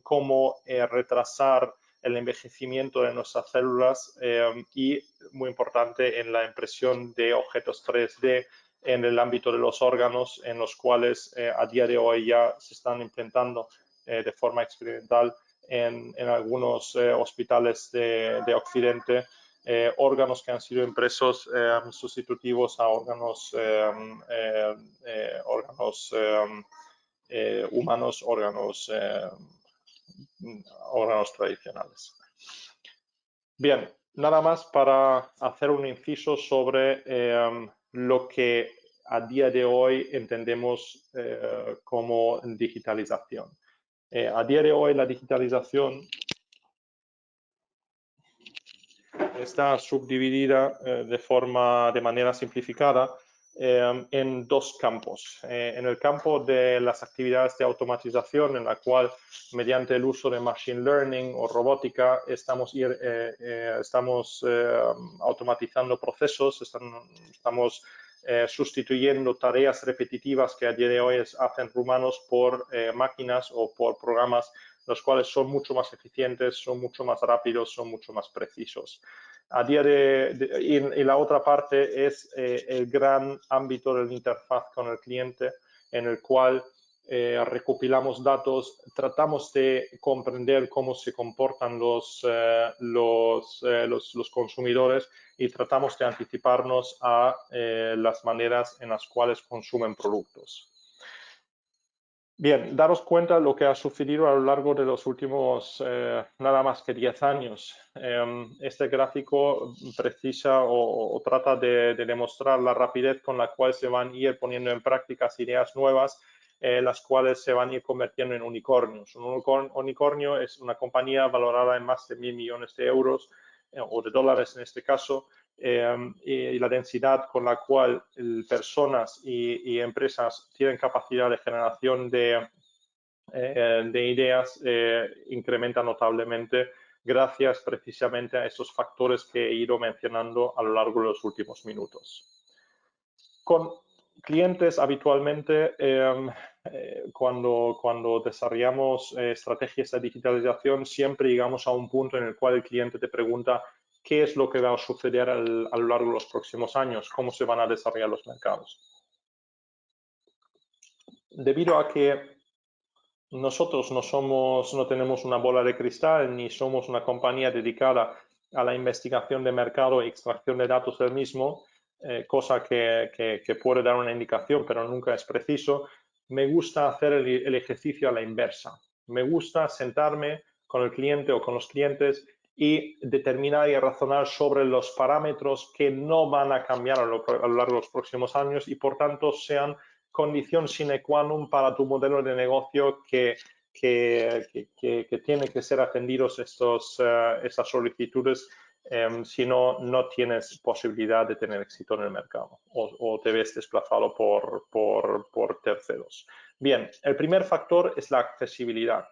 cómo retrasar el envejecimiento de nuestras células y, muy importante, en la impresión de objetos 3D en el ámbito de los órganos, en los cuales a día de hoy ya se están implementando de forma experimental en algunos hospitales de Occidente, órganos que han sido impresos sustitutivos a órganos humanos, órganos tradicionales. Bien, nada más para hacer un inciso sobre lo que a día de hoy entendemos como digitalización. A día de hoy la digitalización está subdividida de manera simplificada en dos campos. En el campo de las actividades de automatización, en la cual mediante el uso de machine learning o robótica estamos automatizando procesos, estamos sustituyendo tareas repetitivas que a día de hoy hacen humanos por máquinas o por programas, los cuales son mucho más eficientes, son mucho más rápidos, son mucho más precisos. Y la otra parte es el gran ámbito del interfaz con el cliente, en el cual recopilamos datos, tratamos de comprender cómo se comportan los consumidores y tratamos de anticiparnos a las maneras en las cuales consumen productos. Bien, daros cuenta de lo que ha sucedido a lo largo de los últimos nada más que 10 años. Este gráfico precisa o trata de demostrar la rapidez con la cual se van a ir poniendo en práctica ideas nuevas, las cuales se van a ir convirtiendo en unicornios. Un unicornio es una compañía valorada en más de 1.000 millones de euros, o de dólares en este caso, y la densidad con la cual personas y empresas tienen capacidad de generación de ideas incrementa notablemente gracias precisamente a esos factores que he ido mencionando a lo largo de los últimos minutos. Con clientes habitualmente, cuando desarrollamos estrategias de digitalización, siempre llegamos a un punto en el cual el cliente te pregunta qué es lo que va a suceder a lo largo de los próximos años, cómo se van a desarrollar los mercados. Debido a que nosotros no tenemos una bola de cristal ni somos una compañía dedicada a la investigación de mercado e extracción de datos del mismo, cosa que puede dar una indicación, pero nunca es preciso. Me gusta hacer el ejercicio a la inversa. Me gusta sentarme con el cliente o con los clientes y determinar y razonar sobre los parámetros que no van a cambiar a lo largo de los próximos años y, por tanto, sean condición sine qua non para tu modelo de negocio que tiene que ser atendidos estas solicitudes, si no tienes posibilidad de tener éxito en el mercado o te ves desplazado por terceros. Bien, el primer factor es la accesibilidad.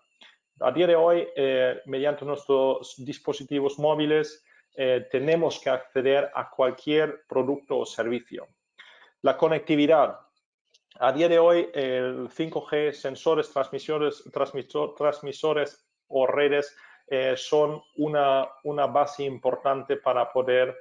A día de hoy, mediante nuestros dispositivos móviles, tenemos que acceder a cualquier producto o servicio. La conectividad. A día de hoy, el 5G, sensores, transmisores o redes son una base importante para poder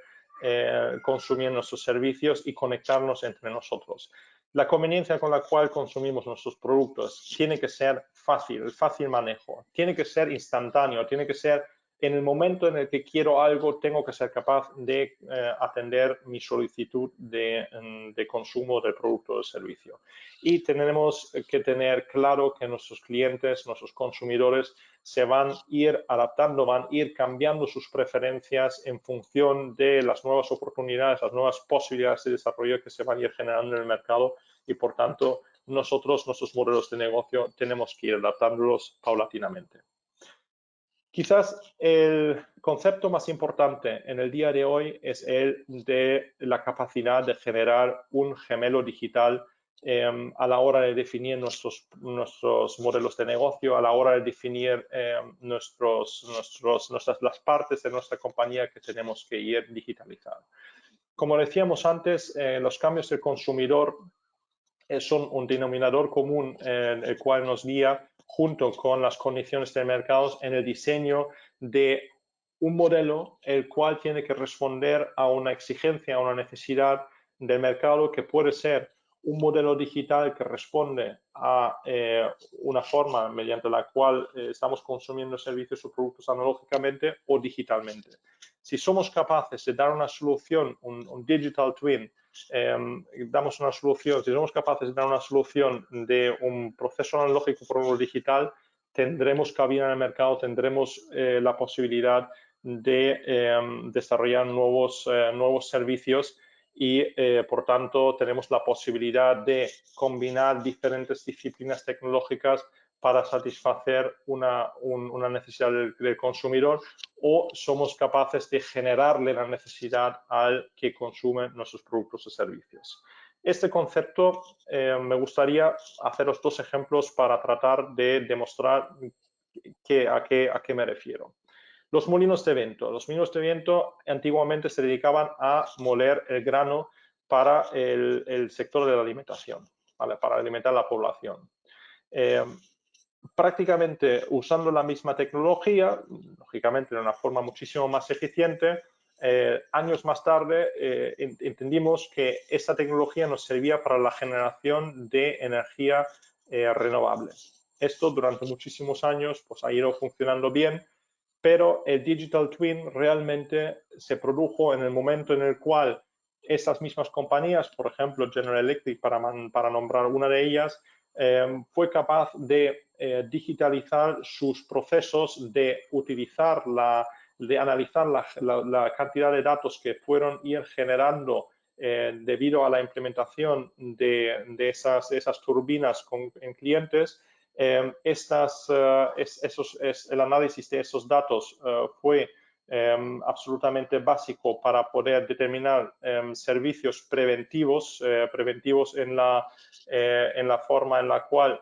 consumir nuestros servicios y conectarnos entre nosotros. La conveniencia con la cual consumimos nuestros productos tiene que ser fácil manejo, tiene que ser instantáneo, tiene que ser en el momento en el que quiero algo, tengo que ser capaz de atender mi solicitud de consumo del producto o del servicio. Y tenemos que tener claro que nuestros clientes, nuestros consumidores, se van a ir adaptando, van a ir cambiando sus preferencias en función de las nuevas oportunidades, las nuevas posibilidades de desarrollo que se van a ir generando en el mercado y, por tanto, nosotros, nuestros modelos de negocio, tenemos que ir adaptándolos paulatinamente. Quizás el concepto más importante en el día de hoy es el de la capacidad de generar un gemelo digital a la hora de definir nuestros modelos de negocio, a la hora de definir las partes de nuestra compañía que tenemos que ir digitalizando. Como decíamos antes, los cambios del consumidor son un denominador común el cual nos guía junto con las condiciones de mercado en el diseño de un modelo el cual tiene que responder a una exigencia, a una necesidad del mercado que puede ser un modelo digital que responde a una forma mediante la cual estamos consumiendo servicios o productos analógicamente o digitalmente. Si somos capaces de dar una solución, un digital twin, damos una solución, si somos capaces de dar una solución de un proceso analógico por uno digital, tendremos cabida en el mercado, tendremos la posibilidad de desarrollar nuevos servicios y, por tanto, tenemos la posibilidad de combinar diferentes disciplinas tecnológicas para satisfacer una necesidad del consumidor, o somos capaces de generarle la necesidad al que consume nuestros productos o servicios. Este concepto me gustaría haceros dos ejemplos para tratar de demostrar a qué me refiero. Los molinos de viento. Los molinos de viento antiguamente se dedicaban a moler el grano para el sector de la alimentación, ¿vale? Para alimentar a la población. Prácticamente usando la misma tecnología, lógicamente de una forma muchísimo más eficiente, años más tarde entendimos que esta tecnología nos servía para la generación de energía renovable. Esto durante muchísimos años pues, ha ido funcionando bien, pero el Digital Twin realmente se produjo en el momento en el cual esas mismas compañías, por ejemplo General Electric para nombrar una de ellas, fue capaz de digitalizar sus procesos, de utilizar de analizar la cantidad de datos que fueron ir generando debido a la implementación de esas turbinas en clientes. El análisis de esos datos fue absolutamente básico para poder determinar servicios preventivos, en la forma en la cual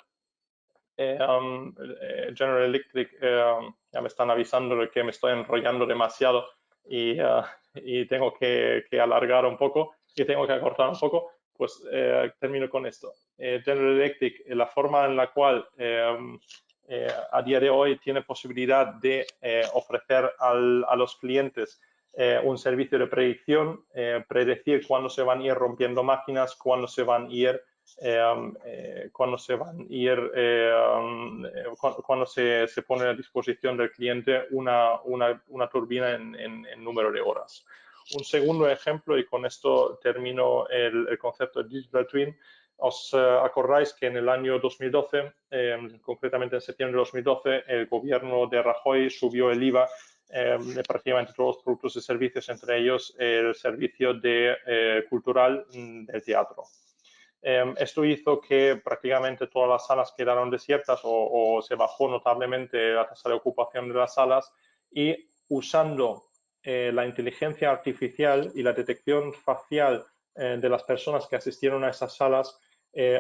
General Electric, ya me están avisando de que me estoy enrollando demasiado y tengo que alargar un poco y tengo que acortar un poco, pues termino con esto. General Electric, la forma en la cual a día de hoy tiene posibilidad de ofrecer a los clientes un servicio de predicción, predecir cuándo se van a ir rompiendo máquinas, cuándo se van a ir cuando se pone a disposición del cliente una turbina en número de horas. Un segundo ejemplo, y con esto termino el concepto de Digital Twin. Os acordáis que en el año 2012, concretamente en septiembre de 2012, el gobierno de Rajoy subió el IVA de prácticamente todos los productos y servicios, entre ellos el servicio cultural del teatro. Esto hizo que prácticamente todas las salas quedaron desiertas o se bajó notablemente la tasa de ocupación de las salas, y usando la inteligencia artificial y la detección facial de las personas que asistieron a esas salas,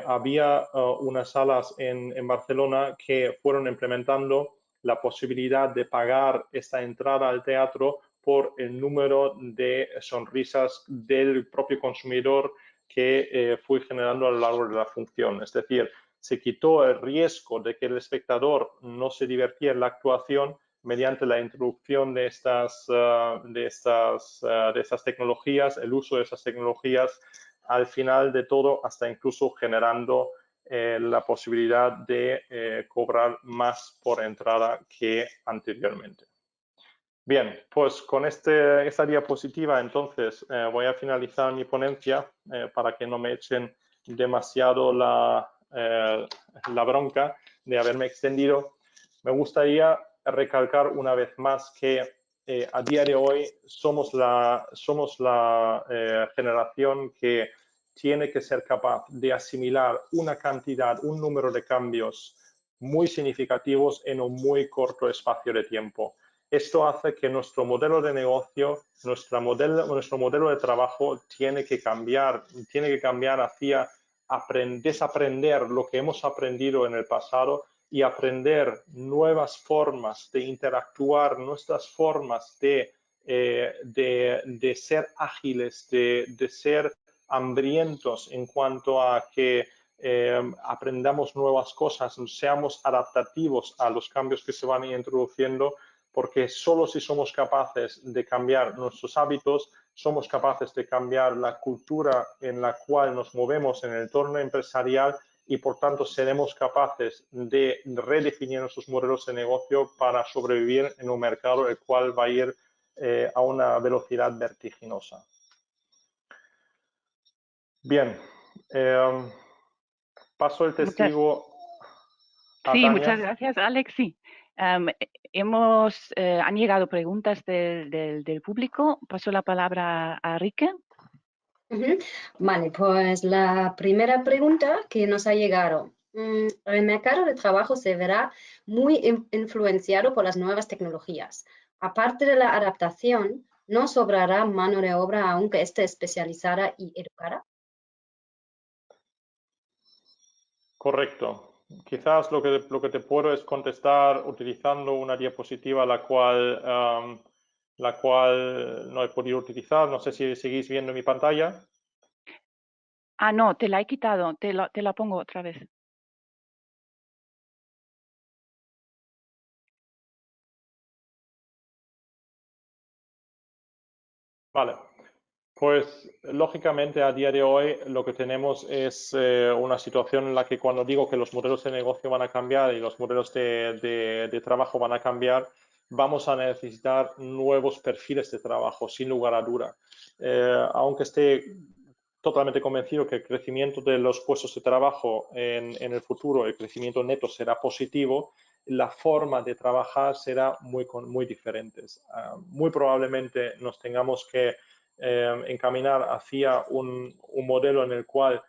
había unas salas en Barcelona que fueron implementando la posibilidad de pagar esta entrada al teatro por el número de sonrisas del propio consumidor que fui generando a lo largo de la función. Es decir, se quitó el riesgo de que el espectador no se divertía en la actuación mediante la introducción de estas tecnologías, el uso de esas tecnologías, al final de todo, hasta incluso generando la posibilidad de cobrar más por entrada que anteriormente. Bien, pues con esta diapositiva entonces voy a finalizar mi ponencia para que no me echen demasiado la bronca de haberme extendido. Me gustaría recalcar una vez más que a día de hoy somos la generación que tiene que ser capaz de asimilar una cantidad, un número de cambios muy significativos en un muy corto espacio de tiempo. Esto hace que nuestro modelo de negocio, nuestro modelo de trabajo tiene que cambiar hacia desaprender lo que hemos aprendido en el pasado y aprender nuevas formas de interactuar, nuestras formas de ser ágiles, de ser hambrientos en cuanto a que aprendamos nuevas cosas, seamos adaptativos a los cambios que se van introduciendo, porque solo si somos capaces de cambiar nuestros hábitos, somos capaces de cambiar la cultura en la cual nos movemos en el entorno empresarial y, por tanto, seremos capaces de redefinir nuestros modelos de negocio para sobrevivir en un mercado el cual va a ir a una velocidad vertiginosa. Bien, paso el testigo a Sí, Tania. muchas gracias, Alex. Sí. Han llegado preguntas del público. Paso la palabra a Rique. Vale, pues la primera pregunta que nos ha llegado. El mercado de trabajo se verá muy influenciado por las nuevas tecnologías. Aparte de la adaptación, ¿no sobrará mano de obra aunque esté especializada y educada? Correcto. Quizás lo que te puedo es contestar utilizando una diapositiva la cual no he podido utilizar. No sé si seguís viendo mi pantalla. Ah, no, te la he quitado. Te la pongo otra vez. Vale. Pues lógicamente a día de hoy lo que tenemos es una situación en la que cuando digo que los modelos de negocio van a cambiar y los modelos de trabajo van a cambiar, vamos a necesitar nuevos perfiles de trabajo, sin lugar a duda. Aunque esté totalmente convencido que el crecimiento de los puestos de trabajo en el futuro, el crecimiento neto será positivo, la forma de trabajar será muy diferente. Muy probablemente nos tengamos que encaminar hacia un modelo en el cual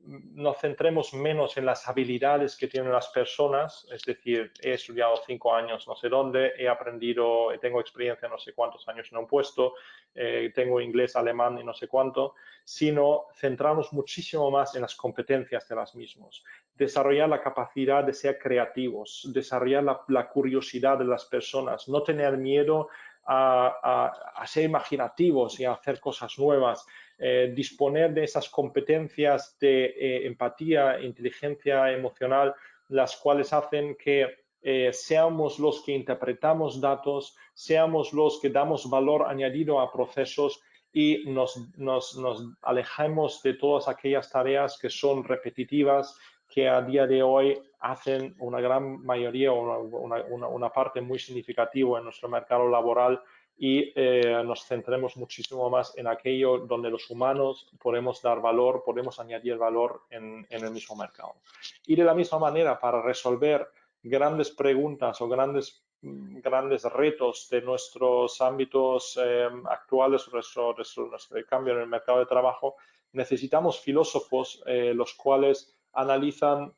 nos centremos menos en las habilidades que tienen las personas, es decir, he estudiado 5 años no sé dónde, he aprendido, tengo experiencia no sé cuántos años en un puesto, tengo inglés, alemán y no sé cuánto, sino centrarnos muchísimo más en las competencias de las mismas, desarrollar la capacidad de ser creativos, desarrollar la curiosidad de las personas, no tener miedo a ser imaginativos y a hacer cosas nuevas, disponer de esas competencias de empatía, inteligencia emocional, las cuales hacen que seamos los que interpretamos datos, seamos los que damos valor añadido a procesos y nos alejemos de todas aquellas tareas que son repetitivas, que a día de hoy hacen una gran mayoría o una parte muy significativa en nuestro mercado laboral, y nos centremos muchísimo más en aquello donde los humanos podemos dar valor, podemos añadir valor en el mismo mercado. Y de la misma manera, para resolver grandes preguntas o grandes retos de nuestros ámbitos actuales, nuestro cambio en el mercado de trabajo, necesitamos filósofos los cuales analizan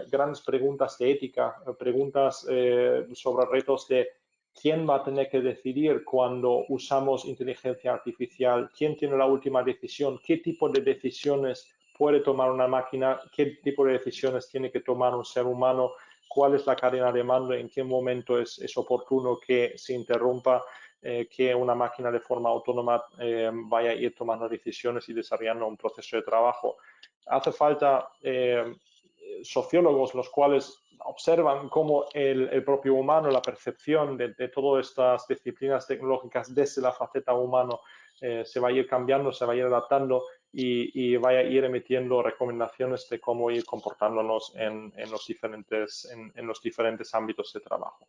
grandes preguntas de ética, preguntas sobre retos de quién va a tener que decidir cuando usamos inteligencia artificial, quién tiene la última decisión, qué tipo de decisiones puede tomar una máquina, qué tipo de decisiones tiene que tomar un ser humano, cuál es la cadena de mando, en qué momento es oportuno que se interrumpa, que una máquina de forma autónoma vaya a ir tomando decisiones y desarrollando un proceso de trabajo. Hace falta sociólogos los cuales observan cómo el propio humano, la percepción de todas estas disciplinas tecnológicas desde la faceta humana se va a ir cambiando, se va a ir adaptando y vaya a ir emitiendo recomendaciones de cómo ir comportándonos en los diferentes ámbitos de trabajo.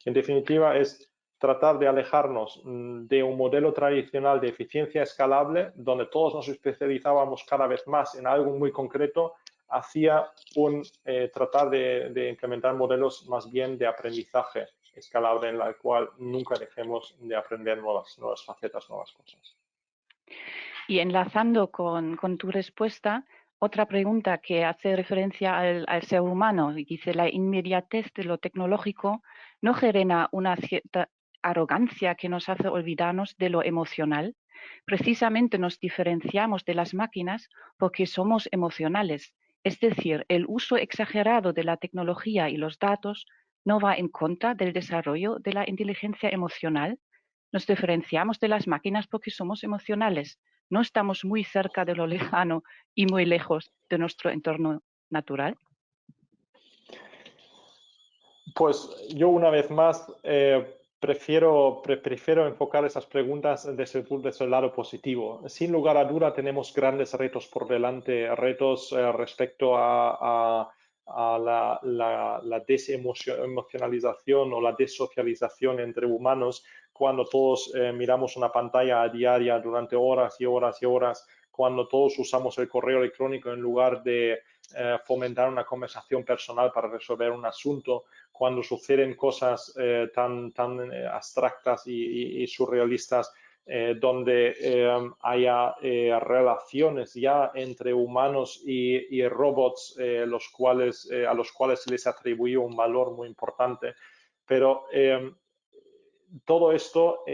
En definitiva, es tratar de alejarnos de un modelo tradicional de eficiencia escalable, donde todos nos especializábamos cada vez más en algo muy concreto, hacia tratar de implementar modelos más bien de aprendizaje escalable, en la cual nunca dejemos de aprender nuevas facetas, nuevas cosas. Y enlazando con tu respuesta, otra pregunta que hace referencia al ser humano, y dice: la inmediatez de lo tecnológico no genera una cierta arrogancia que nos hace olvidarnos de lo emocional. Precisamente nos diferenciamos de las máquinas porque somos emocionales. Es decir, el uso exagerado de la tecnología y los datos no va en contra del desarrollo de la inteligencia emocional. Nos diferenciamos de las máquinas porque somos emocionales. No estamos muy cerca de lo lejano y muy lejos de nuestro entorno natural. Pues yo una vez más prefiero enfocar esas preguntas desde el lado positivo. Sin lugar a duda tenemos grandes retos por delante, retos respecto a la desemocionalización o la desocialización entre humanos, cuando todos miramos una pantalla a diaria durante horas y horas y horas, cuando todos usamos el correo electrónico en lugar de fomentar una conversación personal para resolver un asunto, cuando suceden cosas tan abstractas y surrealistas, donde haya relaciones ya entre humanos y robots, a los cuales se les atribuye un valor muy importante. Pero todo esto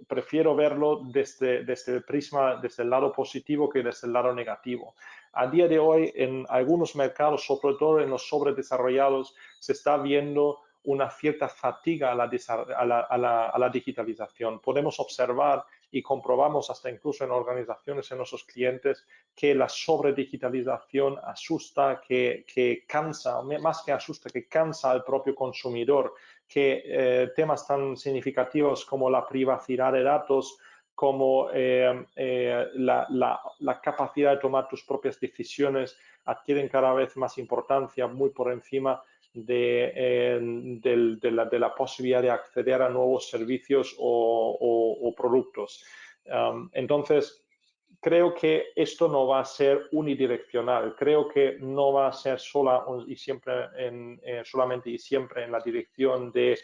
prefiero verlo desde el prisma, desde el lado positivo que desde el lado negativo. A día de hoy, en algunos mercados, sobre todo en los sobredesarrollados, se está viendo una cierta fatiga a la digitalización. Podemos observar y comprobamos hasta incluso en organizaciones, en nuestros clientes, que la sobredigitalización asusta, que cansa, más que asusta, que cansa al propio consumidor, que temas tan significativos como la privacidad de datos, como la capacidad de tomar tus propias decisiones adquieren cada vez más importancia, muy por encima de la posibilidad de acceder a nuevos servicios o productos. Entonces, creo que esto no va a ser unidireccional. Creo que no va a ser solamente y siempre en la dirección de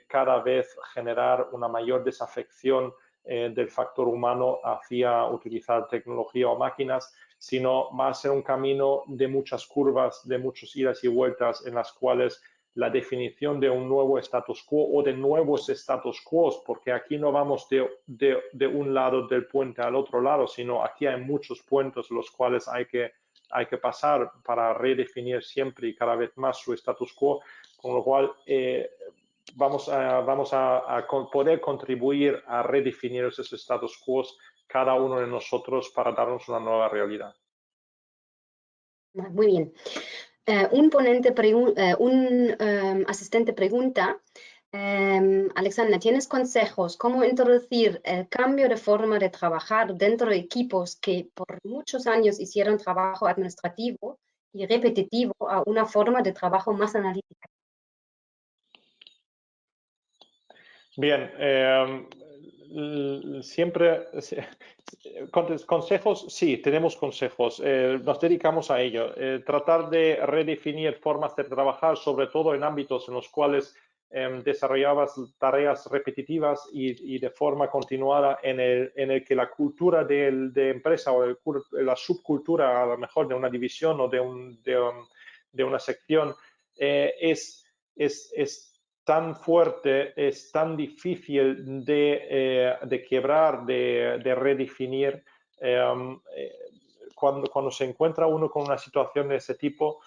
cada vez generar una mayor desafección del factor humano hacia utilizar tecnología o máquinas, sino va a ser un camino de muchas curvas, de muchas idas y vueltas en las cuales la definición de un nuevo status quo o de nuevos status quo, porque aquí no vamos de un lado del puente al otro lado, sino aquí hay muchos puentes los cuales hay que pasar para redefinir siempre y cada vez más su status quo, con lo cual vamos a poder contribuir a redefinir esos status quo cada uno de nosotros para darnos una nueva realidad. Muy bien. Un asistente pregunta, Alexandra, ¿tienes consejos cómo introducir el cambio de forma de trabajar dentro de equipos que por muchos años hicieron trabajo administrativo y repetitivo a una forma de trabajo más analítica? Bien, siempre, consejos, sí, tenemos consejos, nos dedicamos a ello, tratar de redefinir formas de trabajar, sobre todo en ámbitos en los cuales desarrollabas tareas repetitivas y de forma continuada en el que la cultura de empresa o la subcultura, a lo mejor de una división o de una sección, es tan fuerte, es tan difícil de quebrar, de redefinir. Cuando se encuentra uno con una situación de ese tipo,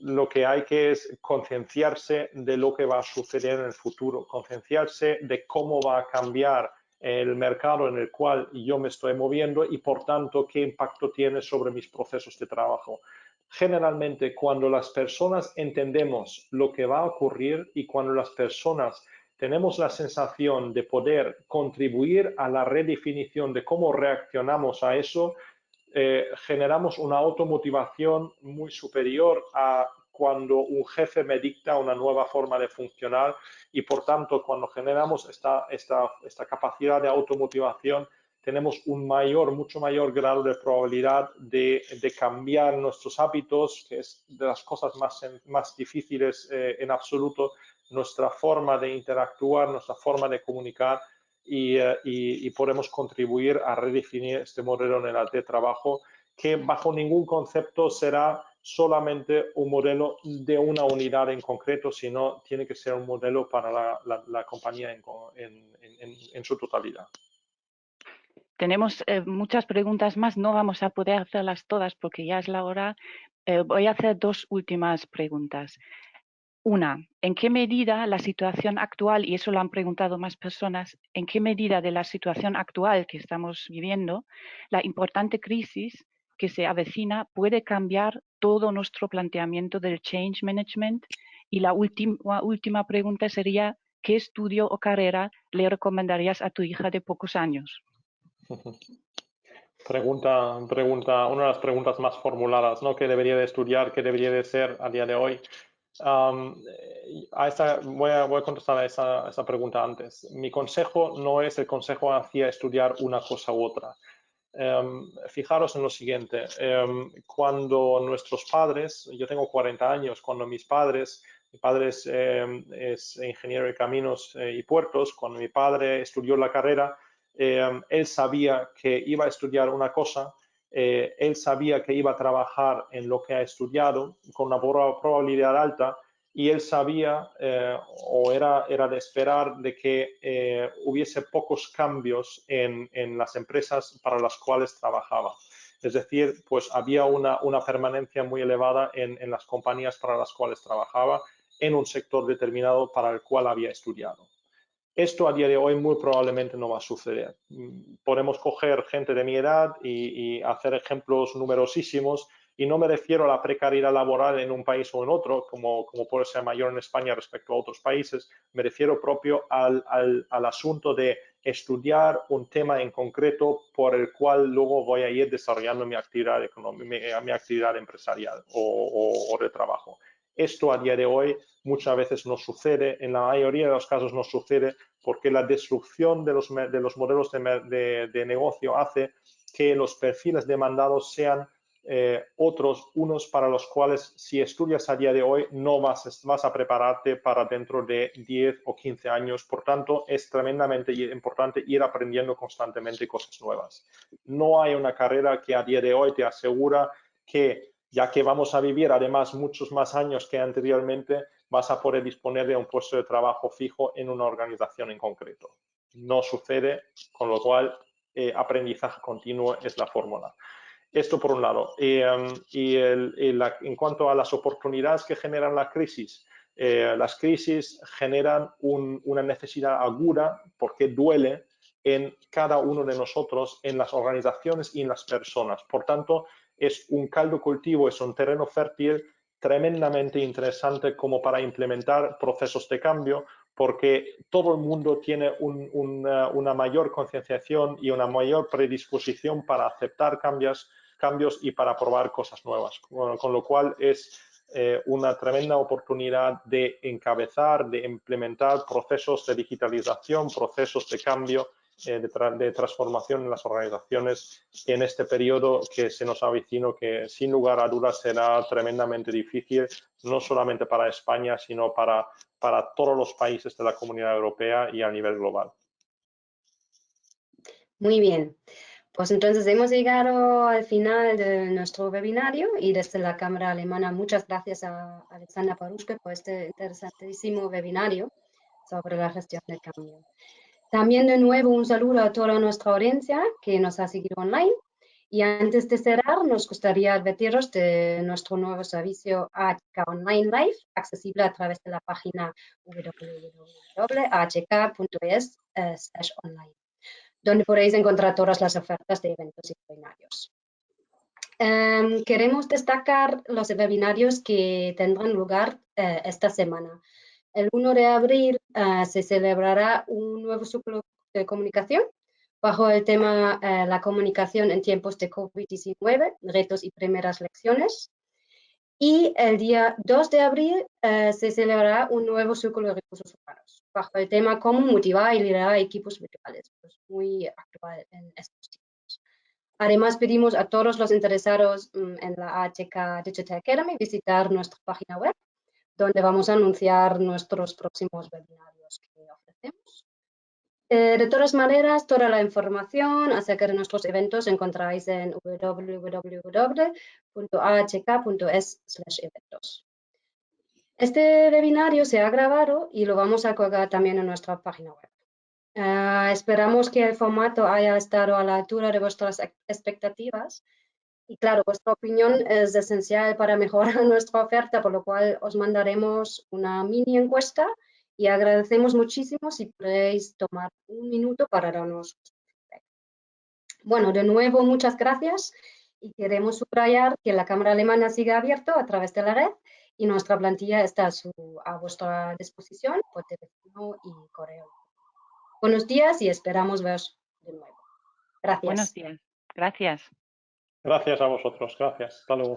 lo que hay que es concienciarse de lo que va a suceder en el futuro, concienciarse de cómo va a cambiar el mercado en el cual yo me estoy moviendo y, por tanto, qué impacto tiene sobre mis procesos de trabajo. Generalmente, cuando las personas entendemos lo que va a ocurrir y cuando las personas tenemos la sensación de poder contribuir a la redefinición de cómo reaccionamos a eso, generamos una automotivación muy superior a cuando un jefe me dicta una nueva forma de funcionar y, por tanto, cuando generamos esta capacidad de automotivación, tenemos un mucho mayor grado de probabilidad de cambiar nuestros hábitos, que es de las cosas más difíciles en absoluto, nuestra forma de interactuar, nuestra forma de comunicar, y podemos contribuir a redefinir este modelo de trabajo, que bajo ningún concepto será solamente un modelo de una unidad en concreto, sino tiene que ser un modelo para la compañía en su totalidad. Tenemos muchas preguntas más, no vamos a poder hacerlas todas porque ya es la hora. Voy a hacer dos últimas preguntas. Una, ¿en qué medida la situación actual, y eso lo han preguntado más personas, en qué medida de la situación actual que estamos viviendo, la importante crisis que se avecina puede cambiar todo nuestro planteamiento del change management? Y la última pregunta sería, ¿qué estudio o carrera le recomendarías a tu hija de pocos años? Pregunta, una de las preguntas más formuladas, ¿no? ¿Qué debería de estudiar? ¿Qué debería de ser a día de hoy? Voy a contestar a esa pregunta antes. Mi consejo no es el consejo hacia estudiar una cosa u otra. Fijaros en lo siguiente, cuando nuestros padres, yo tengo 40 años, cuando mi padre es ingeniero de caminos y puertos, cuando mi padre estudió la carrera, él sabía que iba a estudiar una cosa, él sabía que iba a trabajar en lo que ha estudiado con una probabilidad alta, y él sabía o era de esperar de que hubiese pocos cambios en las empresas para las cuales trabajaba. Es decir, pues había una permanencia muy elevada en las compañías para las cuales trabajaba, en un sector determinado para el cual había estudiado. Esto a día de hoy muy probablemente no va a suceder. Podemos coger gente de mi edad y hacer ejemplos numerosísimos, y no me refiero a la precariedad laboral en un país o en otro, como puede ser mayor en España respecto a otros países. Me refiero propio al asunto de estudiar un tema en concreto por el cual luego voy a ir desarrollando mi actividad económica, mi actividad empresarial o de trabajo. Esto a día de hoy muchas veces no sucede, en la mayoría de los casos no sucede, porque la destrucción de los modelos de negocio hace que los perfiles demandados sean unos para los cuales si estudias a día de hoy no vas a prepararte para dentro de 10 o 15 años. Por tanto, es tremendamente importante ir aprendiendo constantemente cosas nuevas. No hay una carrera que a día de hoy te asegura que, ya que vamos a vivir además muchos más años que anteriormente, vas a poder disponer de un puesto de trabajo fijo en una organización en concreto. No sucede, con lo cual aprendizaje continuo es la fórmula. Esto por un lado. En cuanto a las oportunidades que generan las crisis generan una necesidad aguda porque duele en cada uno de nosotros, en las organizaciones y en las personas. Por tanto, es un caldo cultivo, es un terreno fértil tremendamente interesante como para implementar procesos de cambio, porque todo el mundo tiene una mayor concienciación y una mayor predisposición para aceptar cambios y para probar cosas nuevas. Con lo cual es una tremenda oportunidad de encabezar, de implementar procesos de digitalización, procesos de cambio, de transformación en las organizaciones en este periodo que se nos avecina, que sin lugar a dudas será tremendamente difícil, no solamente para España, sino para todos los países de la Comunidad Europea y a nivel global. Muy bien. Pues entonces hemos llegado al final de nuestro webinario y desde la Cámara Alemana muchas gracias a Alexandra Paruschke por este interesantísimo webinario sobre la gestión del cambio. También de nuevo un saludo a toda nuestra audiencia que nos ha seguido online y antes de cerrar nos gustaría advertiros de nuestro nuevo servicio AHK Online Live accesible a través de la página www.ahk.es/online. donde podéis encontrar todas las ofertas de eventos y webinarios. Queremos destacar los webinarios que tendrán lugar esta semana. El 1 de abril se celebrará un nuevo ciclo de comunicación bajo el tema la comunicación en tiempos de COVID-19, retos y primeras lecciones. Y el día 2 de abril se celebrará un nuevo círculo de recursos humanos bajo el tema cómo motivar y liderar equipos virtuales, pues muy actual en estos tiempos. Además, pedimos a todos los interesados en la AHK Digital Academy visitar nuestra página web, donde vamos a anunciar nuestros próximos webinarios que ofrecemos. De todas maneras, toda la información acerca de nuestros eventos encontráis en www.ahk.es/eventos. Este webinario se ha grabado y lo vamos a colgar también en nuestra página web. Esperamos que el formato haya estado a la altura de vuestras expectativas y claro, vuestra opinión es esencial para mejorar nuestra oferta, por lo cual os mandaremos una mini encuesta y agradecemos muchísimo si podéis tomar un minuto para darnos feedback. Bueno, de nuevo, muchas gracias y queremos subrayar que la Cámara Alemana sigue abierta a través de la red y nuestra plantilla está a vuestra disposición por teléfono y correo. Buenos días y esperamos veros de nuevo. Gracias. Buenos días. Gracias. Gracias a vosotros. Gracias. Hasta luego.